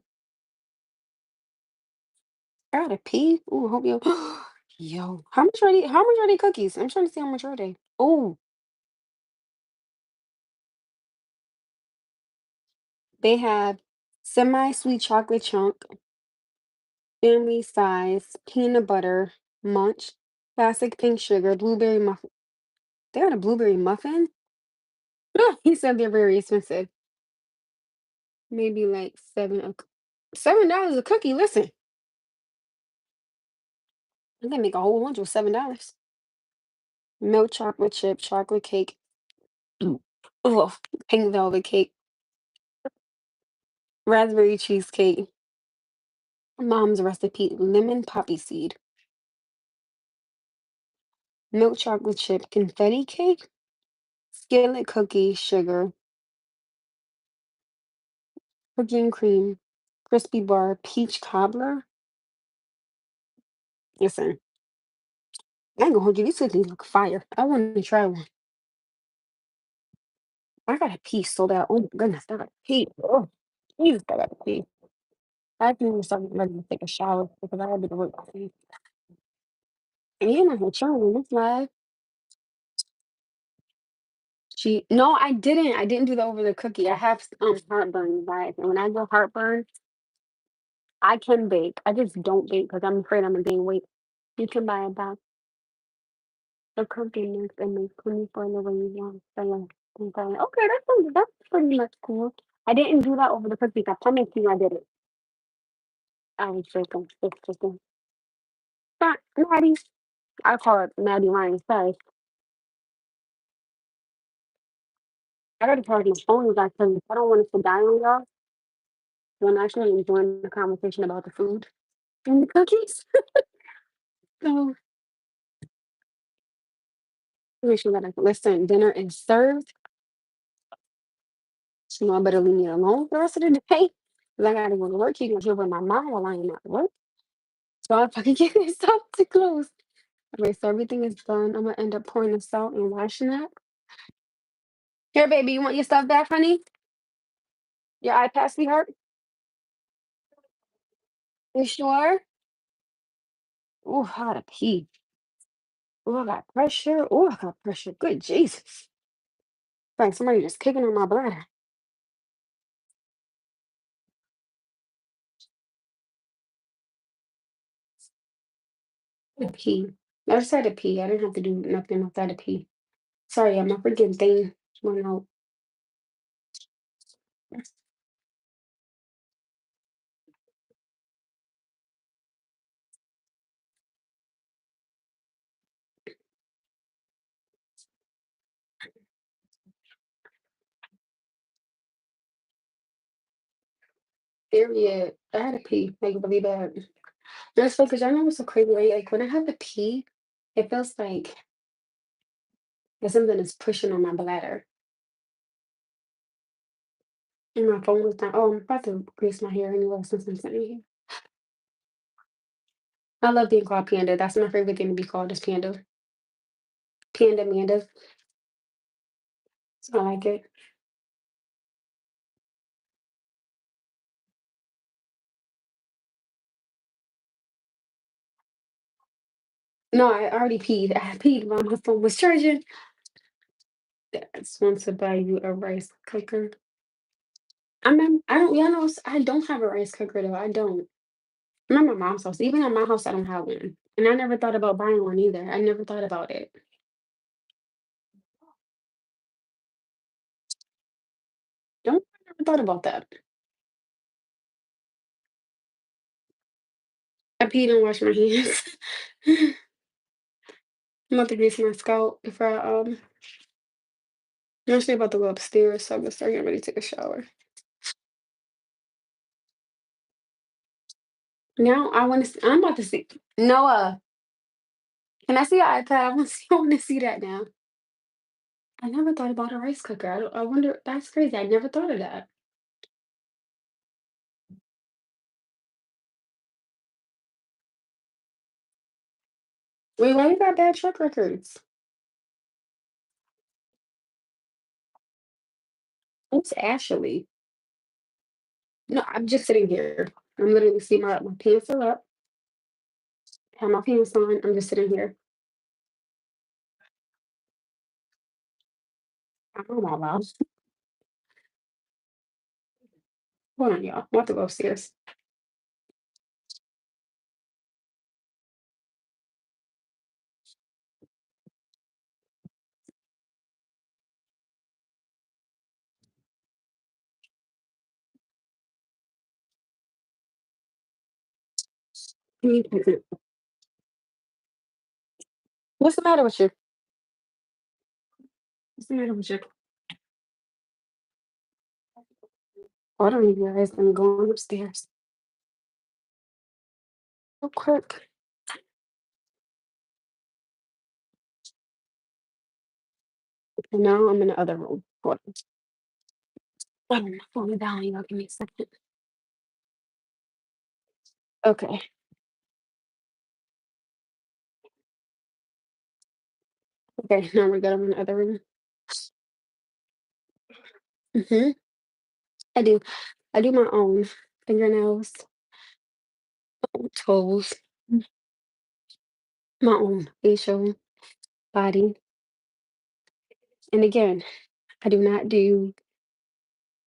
I gotta pee. Ooh, I hope you. Yo, how much are they cookies? I'm trying to see how much are they. Oh, they have semi-sweet chocolate chunk, family size, peanut butter, munch, classic pink sugar, blueberry muffin. They got a blueberry muffin? He said they're very expensive. Maybe like $7 a cookie. Listen, I can make a whole lunch with $7. Milk chocolate chip, chocolate cake. Oh, pink velvet cake, raspberry cheesecake, mom's recipe, lemon poppy seed, milk chocolate chip, confetti cake, skillet cookie, sugar, cookie and cream, crispy bar, peach cobbler. Listen, I ain't gonna hold you. These cookies look fire. I want to try one. I got a pee so bad. Oh my goodness, I got to pee. Oh, Jesus, I got to pee. I can even start ready to take a shower because I gotta be to work. And you're not here chilling. That's live. No, I didn't. I didn't do the over the cookie. I have heartburn, right? And when I go heartburn, I can bake. I just don't bake because I'm afraid I'm gonna gain weight. You can buy about a cookie mix and make 24 the way you want. So like, okay, that's pretty much cool. I didn't do that over the cookies. I promise you I did it. I was joking. Just joking. But Maddie, I call it Maddie Ryan. Sorry. I gotta charge my phone back because I don't want it to die on y'all. So I'm actually enjoying the conversation about the food and the cookies. So make sure that I listen, dinner is served. So y'all better leave me alone the rest of the day. Cause I gotta go to work. You can hear with my mom while I'm at work. So if I can get this stuff to close. Okay, so everything is done. I'm gonna end up pouring this out and washing that. Here, baby, you want your stuff back, honey? Your iPad, sweetheart? You sure? Oh, I gotta pee. Oh, I got pressure. Oh, I got pressure. Good Jesus. Like somebody just kicking on my bladder. I had to pee. I just had to pee. I didn't have to do nothing else. I had to pee. Sorry, my freaking thing went out. Period. I had to pee, like really bad. That's because I know it's so crazy, right? Like when I have to pee, it feels like something is pushing on my bladder. And my phone was down. Oh, I'm about to grease my hair anyway since I'm sitting here. I love being called Panda. That's my favorite thing to be called is Panda. Panda Manda. So I like it. No, I already peed. I peed while my phone was charging. I just want to buy you a rice cooker. I don't, yeah, know, I don't have a rice cooker though. I don't. I'm at my mom's house. Even at my house, I don't have one. And I never thought about buying one either. I never thought about it. Don't I never thought about that. I peed and washed my hands. I'm about to grease my scalp before I'm actually about to go upstairs, so I'm gonna start getting ready to take a shower. Now I want to. I'm about to see Noah. Can I see your iPad? I want to see. I want to see that now. I never thought about a rice cooker. I wonder. That's crazy. I never thought of that. Wait, why you got bad track records? It's Ashley. No, I'm just sitting here. I'm literally see my pants are up. Have my pants on. I'm just sitting here. Oh my god. Hold on, y'all. I'm about to go upstairs. Give me a second. What's the matter with you? What's the matter with you? Hold on, you guys. I'm going upstairs. Real quick. And now I'm in the other room. Hold on. Oh, my phone is down. Y'all give me a second. Okay. Okay. Now we're good. I'm in the other room. Hmm. I do. I do my own fingernails, toes, my own facial, body. And again, I do not do,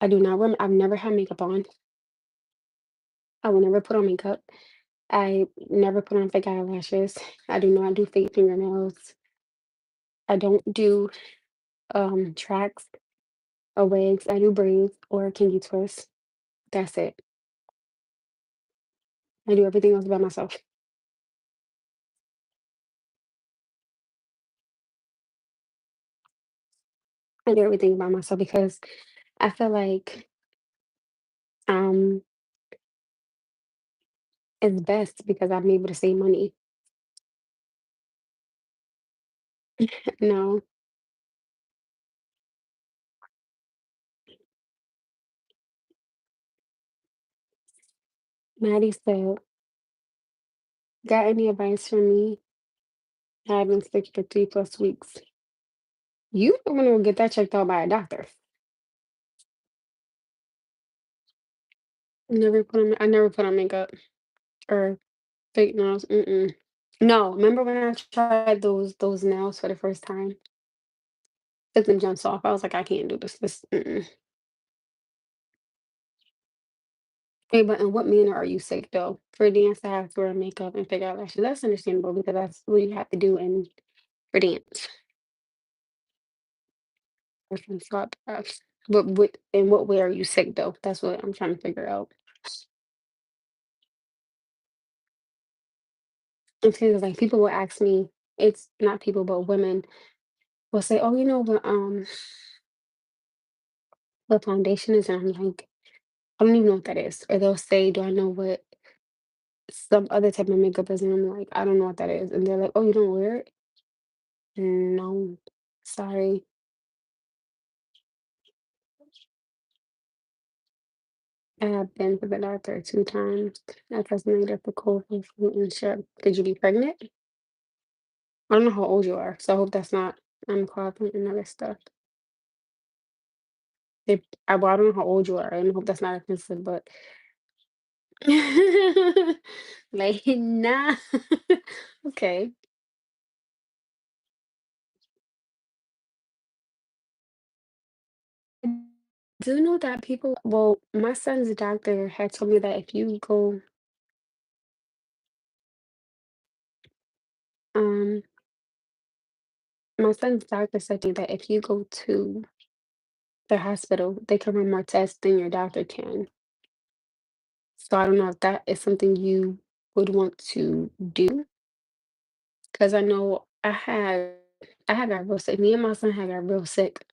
I do not wear, I've never had makeup on. I will never put on makeup. I never put on fake eyelashes. I do not do fake fingernails. I don't do tracks or wigs. I do braids or kinky twists. That's it. I do everything else by myself. I do everything by myself because I feel like um it's best because I'm able to save money. No, Maddie said, got any advice for me? I've been sick for 3+ weeks. You don't want to get that checked out by a doctor. I never put on makeup or fake nails. Mm-mm. No, remember when I tried those nails for the first time? Took them jumps off. I was like, I can't do this. This. Mm-mm. Hey, but in what manner are you sick though? For dance to have to wear makeup and fake eyelashes, that's understandable because that's what you have to do in for dance. Or from swap baths. But in what way are you sick though? That's what I'm trying to figure out. It's because like people will ask me, it's not people, but women will say, "Oh, you know what foundation is?" And I'm like, I don't even know what that is. Or they'll say, "Do I know what some other type of makeup is?" And I'm like, I don't know what that is. And they're like, "Oh, you don't wear it?" No, sorry. I have been to the doctor 2 times. I tested negative for COVID, flu, and strep. Could you be pregnant? I don't know how old you are, so I hope that's not unqualified and other stuff. Well, I don't know how old you are, and I hope that's not offensive, but like, nah. Okay. I do know that people, well, my son's doctor had told me that if you go, um, my son's doctor said to me that if you go to the hospital, they can run more tests than your doctor can. So I don't know if that is something you would want to do, because I know I had I had got real sick. Me and my son had got real sick.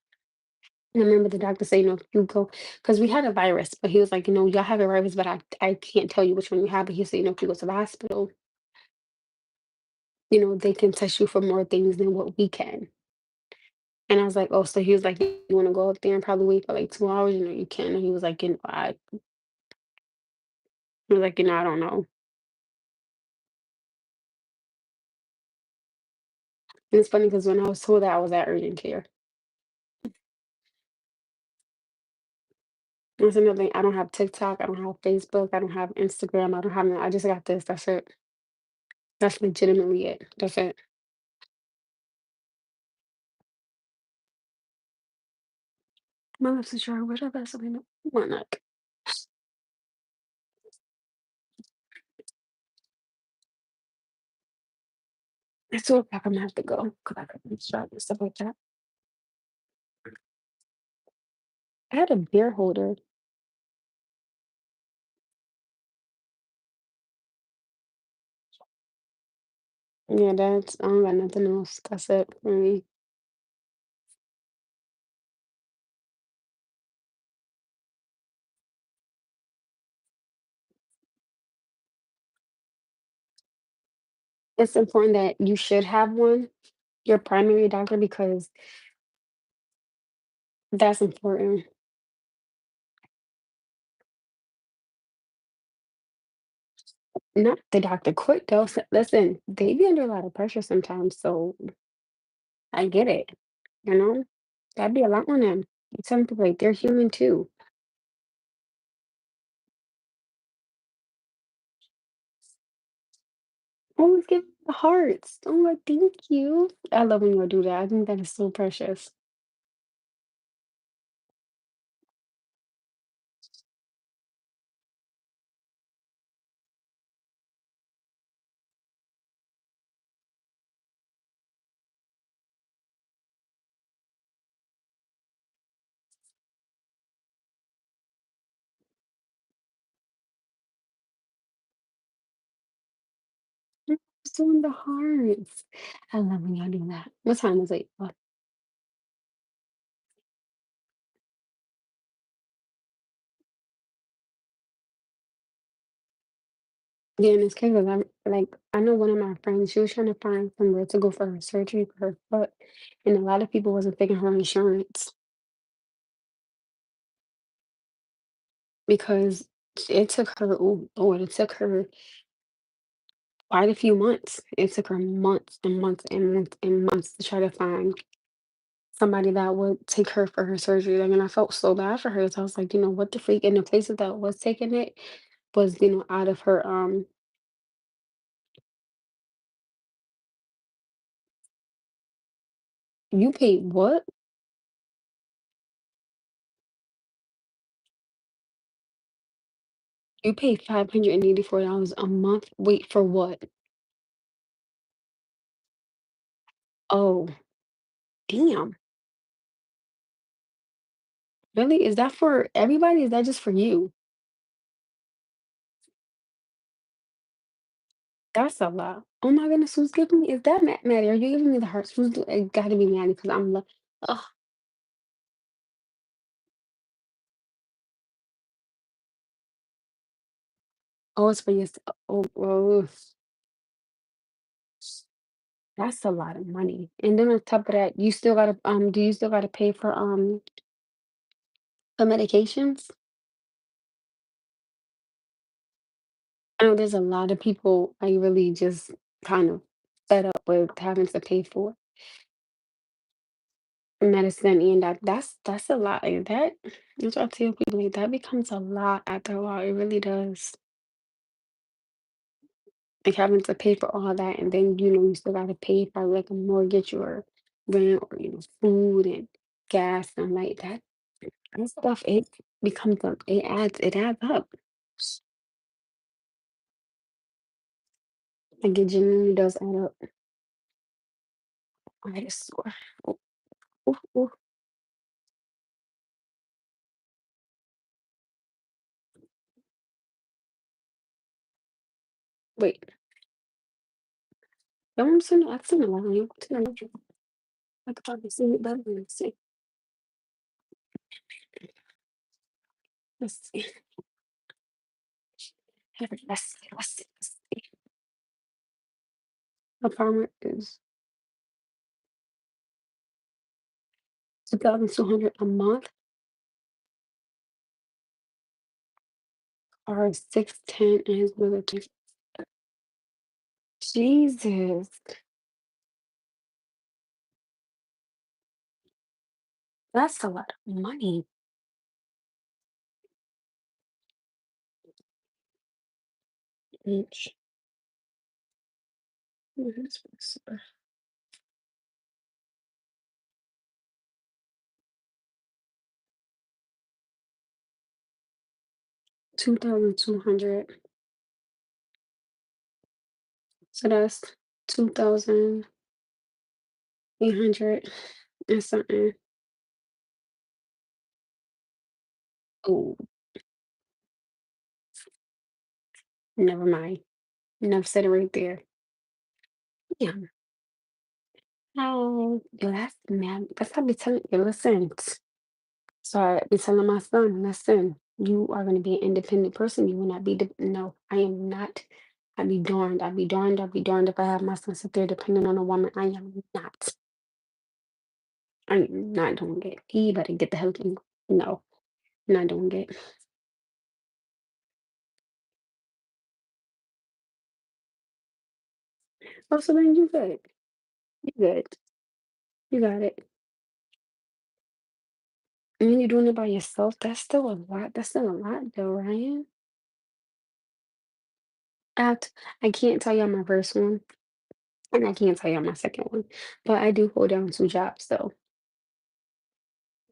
And I remember the doctor saying, if you go, because we had a virus, but he was like, y'all have a virus, but I can't tell you which one you have. But he said, if you go to the hospital, they can test you for more things than what we can. And I was like, oh, so he was like, you want to go up there and probably wait for like 2 hours? You can. And he was like, he was like, I don't know. And it's funny because when I was told that, I was at urgent care. That's another thing. I don't have TikTok. I don't have Facebook. I don't have Instagram. I don't have. I just got this. That's it. That's legitimately it. That's it. My lips are dry. What about something? Why not? It's 2 o'clock. I'm gonna have to go. Cause I got to shop and stuff like that. I had a beer holder. Yeah, I don't got nothing else. That's it for me. It's important that you should have one, your primary doctor, because that's important. Not the doctor quit though. Listen, they be under a lot of pressure sometimes, so I get it. You know, that'd be a lot on them. Some people like they're human too. Always give the hearts. Oh, like, thank you. I love when you do that. I think that is so precious. Just doing the hearts. I love when y'all do that. What time is it? Yeah, and it's crazy 'cause I know one of my friends, she was trying to find somewhere to go for her surgery for her foot, and a lot of people wasn't picking her insurance because it took her, oh Lord, it took her quite a few months. It took her months and months and months and months to try to find somebody that would take her for her surgery. Like, and I felt so bad for her. So I was like, what the freak? And the places that was taking it was, out of her you paid what? You paid $584 a month. Wait, for what? Oh, damn. Really? Is that for everybody? Is that just for you? That's a lot. Oh my goodness, who's giving me? Is that Maddie? Are you giving me the hearts? It gotta be Maddie because oh, oh, it's for your oh, that's a lot of money. And then on top of that, you still gotta do you still gotta pay for medications? I know there's a lot of people I really just kind of fed up with having to pay for medicine and that's a lot. Like that's what I tell people, like that becomes a lot after a while. It really does. Like having to pay for all that and then you still gotta pay for like a mortgage or rent or food and gas and like that stuff it adds up. Like it genuinely does add up. I just swear. Oh, oh, oh. Wait, Yeah, I've seen it around you. I've seen it around. I could probably see it better than see. Let's see. Let's see. Let's see. Let's see. Apartment is 2,200 a month or 610 and his military. Jesus, that's a lot of money. Each. 2,200. So that's 2,800 and something. Oh, never mind. Enough said it right there. Yeah. Oh, yeah, that's man. That's how I be telling you. Listen. So I be telling my son, listen, you are going to be an independent person. You will not be. No, I am not. I'd be darned. I'd be darned. I'd be darned if I have my son sit there depending on a woman. I am not. I'm not doing it. He better get the hell in. No, not doing it. Oh, so then you good. You good. You got it. And when you're doing it by yourself, that's still a lot. That's still a lot, though, Ryan. At I can't tell you on my first one, and I can't tell you on my second one, but I do hold down two jobs though,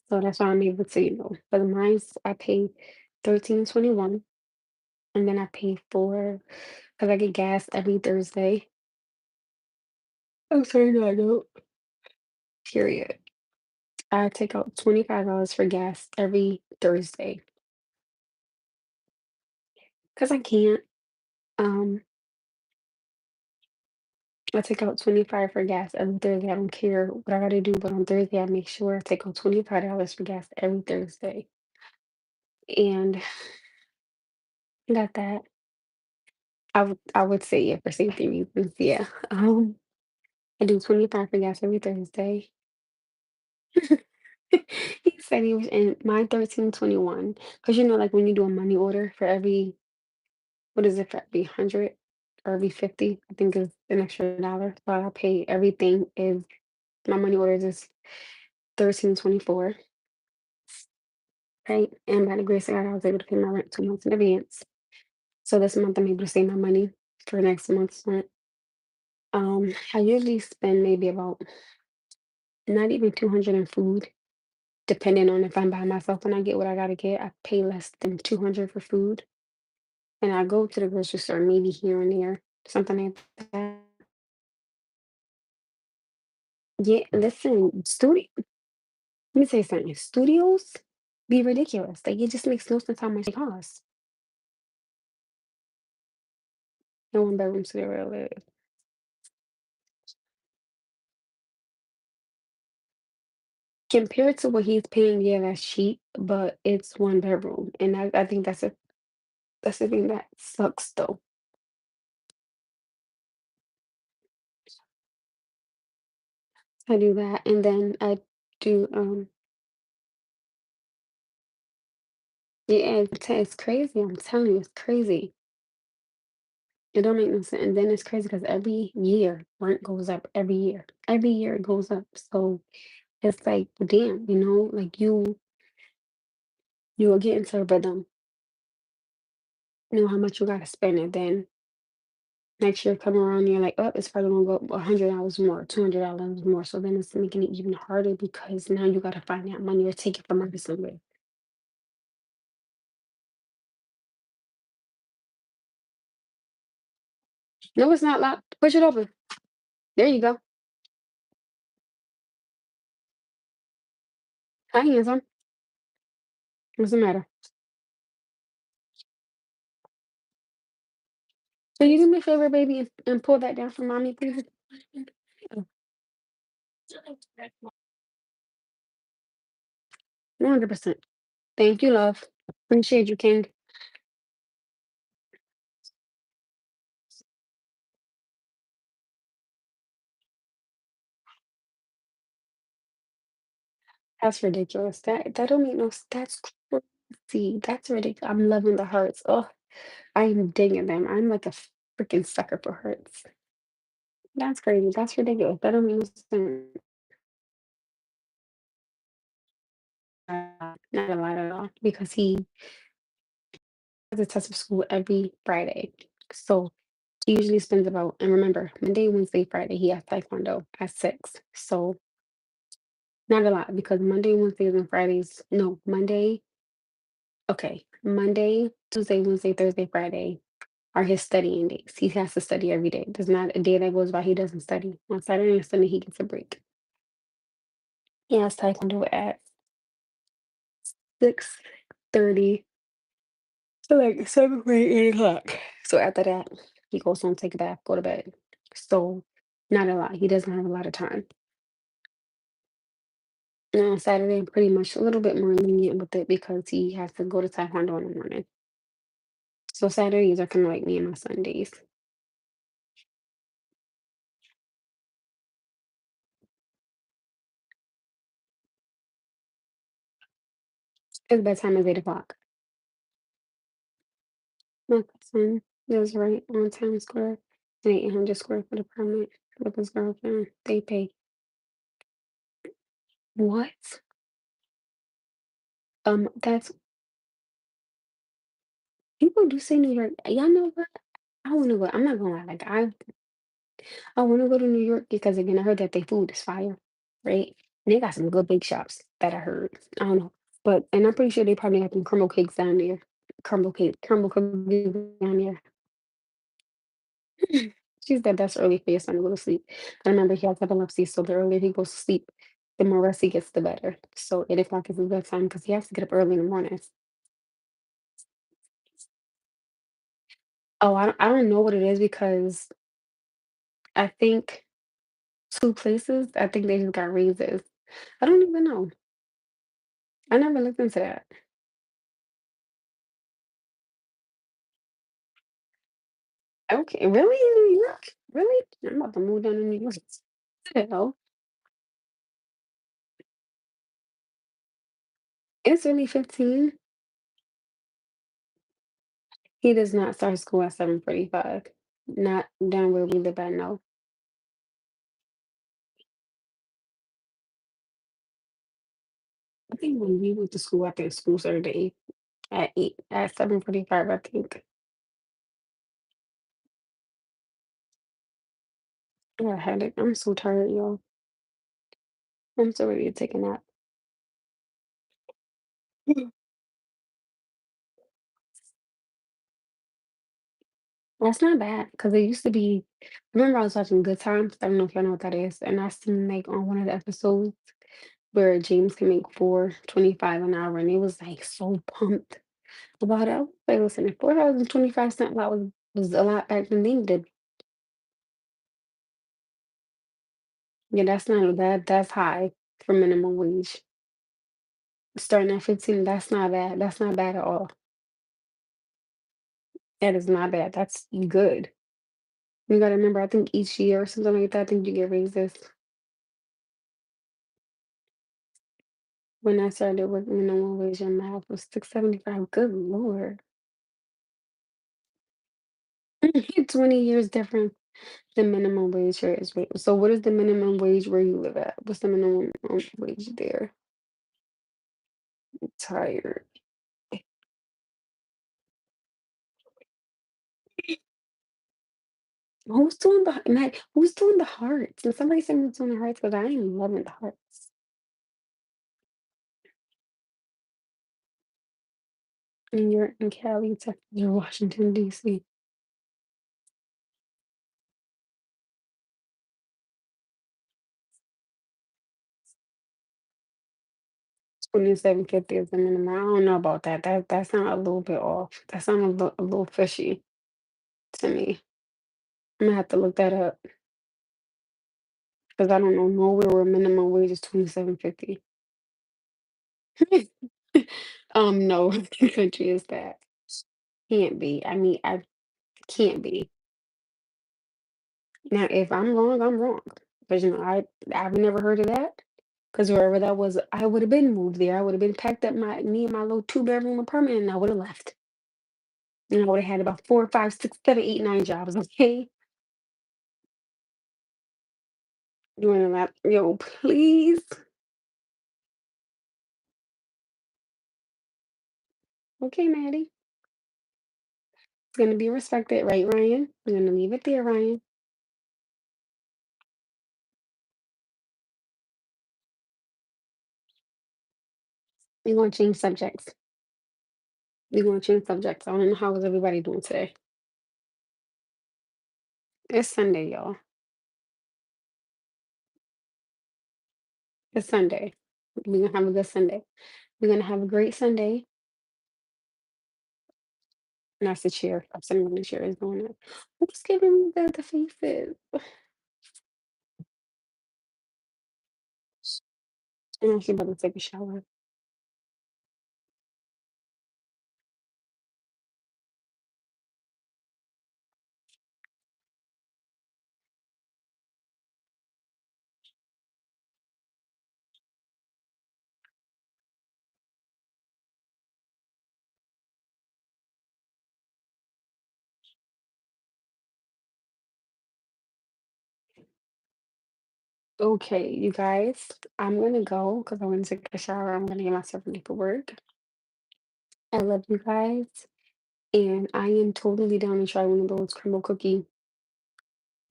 so that's why I'm able to, for the mines I pay 13.21, and then I pay for because I get gas every Thursday. I'm sorry, no, I don't. Period. I take out $25 for gas every Thursday because I can't. Um, I take out 25 for gas every Thursday. I don't care what I gotta do, but on Thursday, I make sure I take out $25 for gas every Thursday. And got that. I would say yeah for safety reasons. Yeah. I do 25 for gas every Thursday. He said he was in my 13.21. Because like when you do a money order for every what is it for every 100 or every 50, I think is an extra dollar. So I pay everything is my money orders is 13.24. Right? And by the grace of God, I was able to pay my rent 2 months in advance. So this month I'm able to save my money for next month's rent. I usually spend maybe about not even 200 in food, depending on if I'm by myself and I get what I gotta get. I pay less than 200 for food, and I go to the grocery store maybe here and there, something like that. Yeah, listen, let me say something. Studios be ridiculous. Like it just makes no sense how much they cost. No one bedroom studio live. Compared to what he's paying, yeah, that's cheap, but it's one bedroom, and I think that's the thing that sucks though. I do that, and then I do yeah, it's crazy. I'm telling you, it's crazy. It don't make no sense. And then it's crazy because every year rent goes up. Every year, every year it goes up. So it's like, damn, like you will get into a rhythm. You know how much you gotta spend, and then next year come around, you're like, oh, it's probably gonna go up $100 more, $200 more. So then it's making it even harder because now you gotta find that money or take it from under somewhere. No, it's not locked. Push it open. There you go. Hi, handsome. What's the matter? So you do me a favor, baby, and pull that down for mommy, please. 100%. Thank you, love. Appreciate you, King. That's ridiculous. That don't make no that's crazy. That's ridiculous. I'm loving the hearts. Oh, I'm digging them. I'm like a freaking sucker for hearts. That's crazy. That's ridiculous. That don't make no sense. Not a lot at all because he has a test of school every Friday. So he usually spends about, and remember, Monday, Wednesday, Friday, he has taekwondo at 6. So not a lot because Monday, Wednesdays, and Fridays, no, Monday, Tuesday, Wednesday, Thursday, Friday are his studying days. He has to study every day. There's not a day that goes by he doesn't study. On Saturday and Sunday, he gets a break. He has taekwondo at 6:30 to like 7 or 8 o'clock. So after that, he goes home, take a bath, go to bed. So not a lot. He doesn't have a lot of time. And on Saturday, I'm pretty much a little bit more lenient with it because he has to go to taekwondo in the morning. So Saturdays are kind of like me and my Sundays. His bedtime is 8 o'clock. My cousin lives right on Town Square, an 800 square foot apartment with his girlfriend. They pay what? That's people do say New York. Y'all know what? I want to go. I'm not gonna lie. Like I want to go to New York because again, I heard that their food is fire, right? And they got some good bake shops that I heard. I don't know, but and I'm pretty sure they probably have some crumble cakes down there, crumble cookies down there. She said that's early for your son to go to sleep. I remember he has epilepsy, so the earlier he goes to sleep, the more rest he gets, the better. So 8 o'clock is a good time because he has to get up early in the morning. Oh, I don't know what it is because I think 2 places, I think they just got raises. I don't even know. I never looked into that. Okay, really? In New York? Really? I'm about to move down to New York. What the hell? It's only 15. He does not start school at 7:45. Not down where we live at, no. I think when we went to school, I think school started at 7:45, I think. I got a headache. I'm so tired, y'all. I'm so ready to take a nap. That's not bad because it used to be. I remember I was watching Good Times. I don't know if y'all know what that is. And I seen like on one of the episodes where James can make 4.25 an hour, and it was like so pumped about it. I was like, listen, if 4.25 lot was a lot back then, they did. Yeah, that's not bad. That's high for minimum wage. Starting at 15, that's not bad. That's not bad at all. That is not bad. That's good. You gotta remember, I think each year or something like that, I think you get raises. When I started working minimum wage and math was 6.75. Good Lord. 20 years different than minimum wage here is. So what is the minimum wage where you live at? What's the minimum wage there? Tired. Who's doing the hearts? And somebody send me doing the hearts because I am loving the hearts. And you're in Cali, Texas, or Washington, DC. 27.50 is the minimum. I don't know about that. That sounds a little bit off. That sounds a little fishy to me. I'm gonna have to look that up. Because I don't know nowhere where minimum wage is 27.50. No, the country is that. Can't be. I mean, I can't be. Now, if I'm wrong, I'm wrong. Because I've never heard of that. Because wherever that was, I would have been moved there. I would have been packed up me and my little two-bedroom apartment, and I would have left. And I would have had about four, five, six, seven, eight, nine jobs. Okay, doing that. Yo, please. Okay, Maddie. It's gonna be respected, right, Ryan? We're gonna leave it there, Ryan. We're gonna change subjects. We're gonna change subjects. I don't know how is everybody doing today. It's Sunday, y'all. It's Sunday. We're gonna have a good Sunday. We're gonna have a great Sunday. And that's the chair. I'm sitting on the chair is doing it. Who's giving me the faces? I'm actually about to take a shower. Okay, you guys, I'm gonna go because I'm gonna take a shower. I'm gonna get myself ready for work. I love you guys, and I am totally down to try one of those crumble cookies.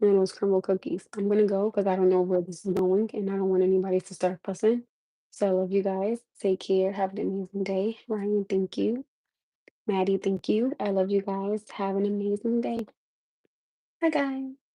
I'm gonna go because I don't know where this is going, and I don't want anybody to start fussing. So I love you guys. Take care. Have an amazing day. Ryan, thank you. Maddie, thank you. I love you guys. Have an amazing day. Bye, guys.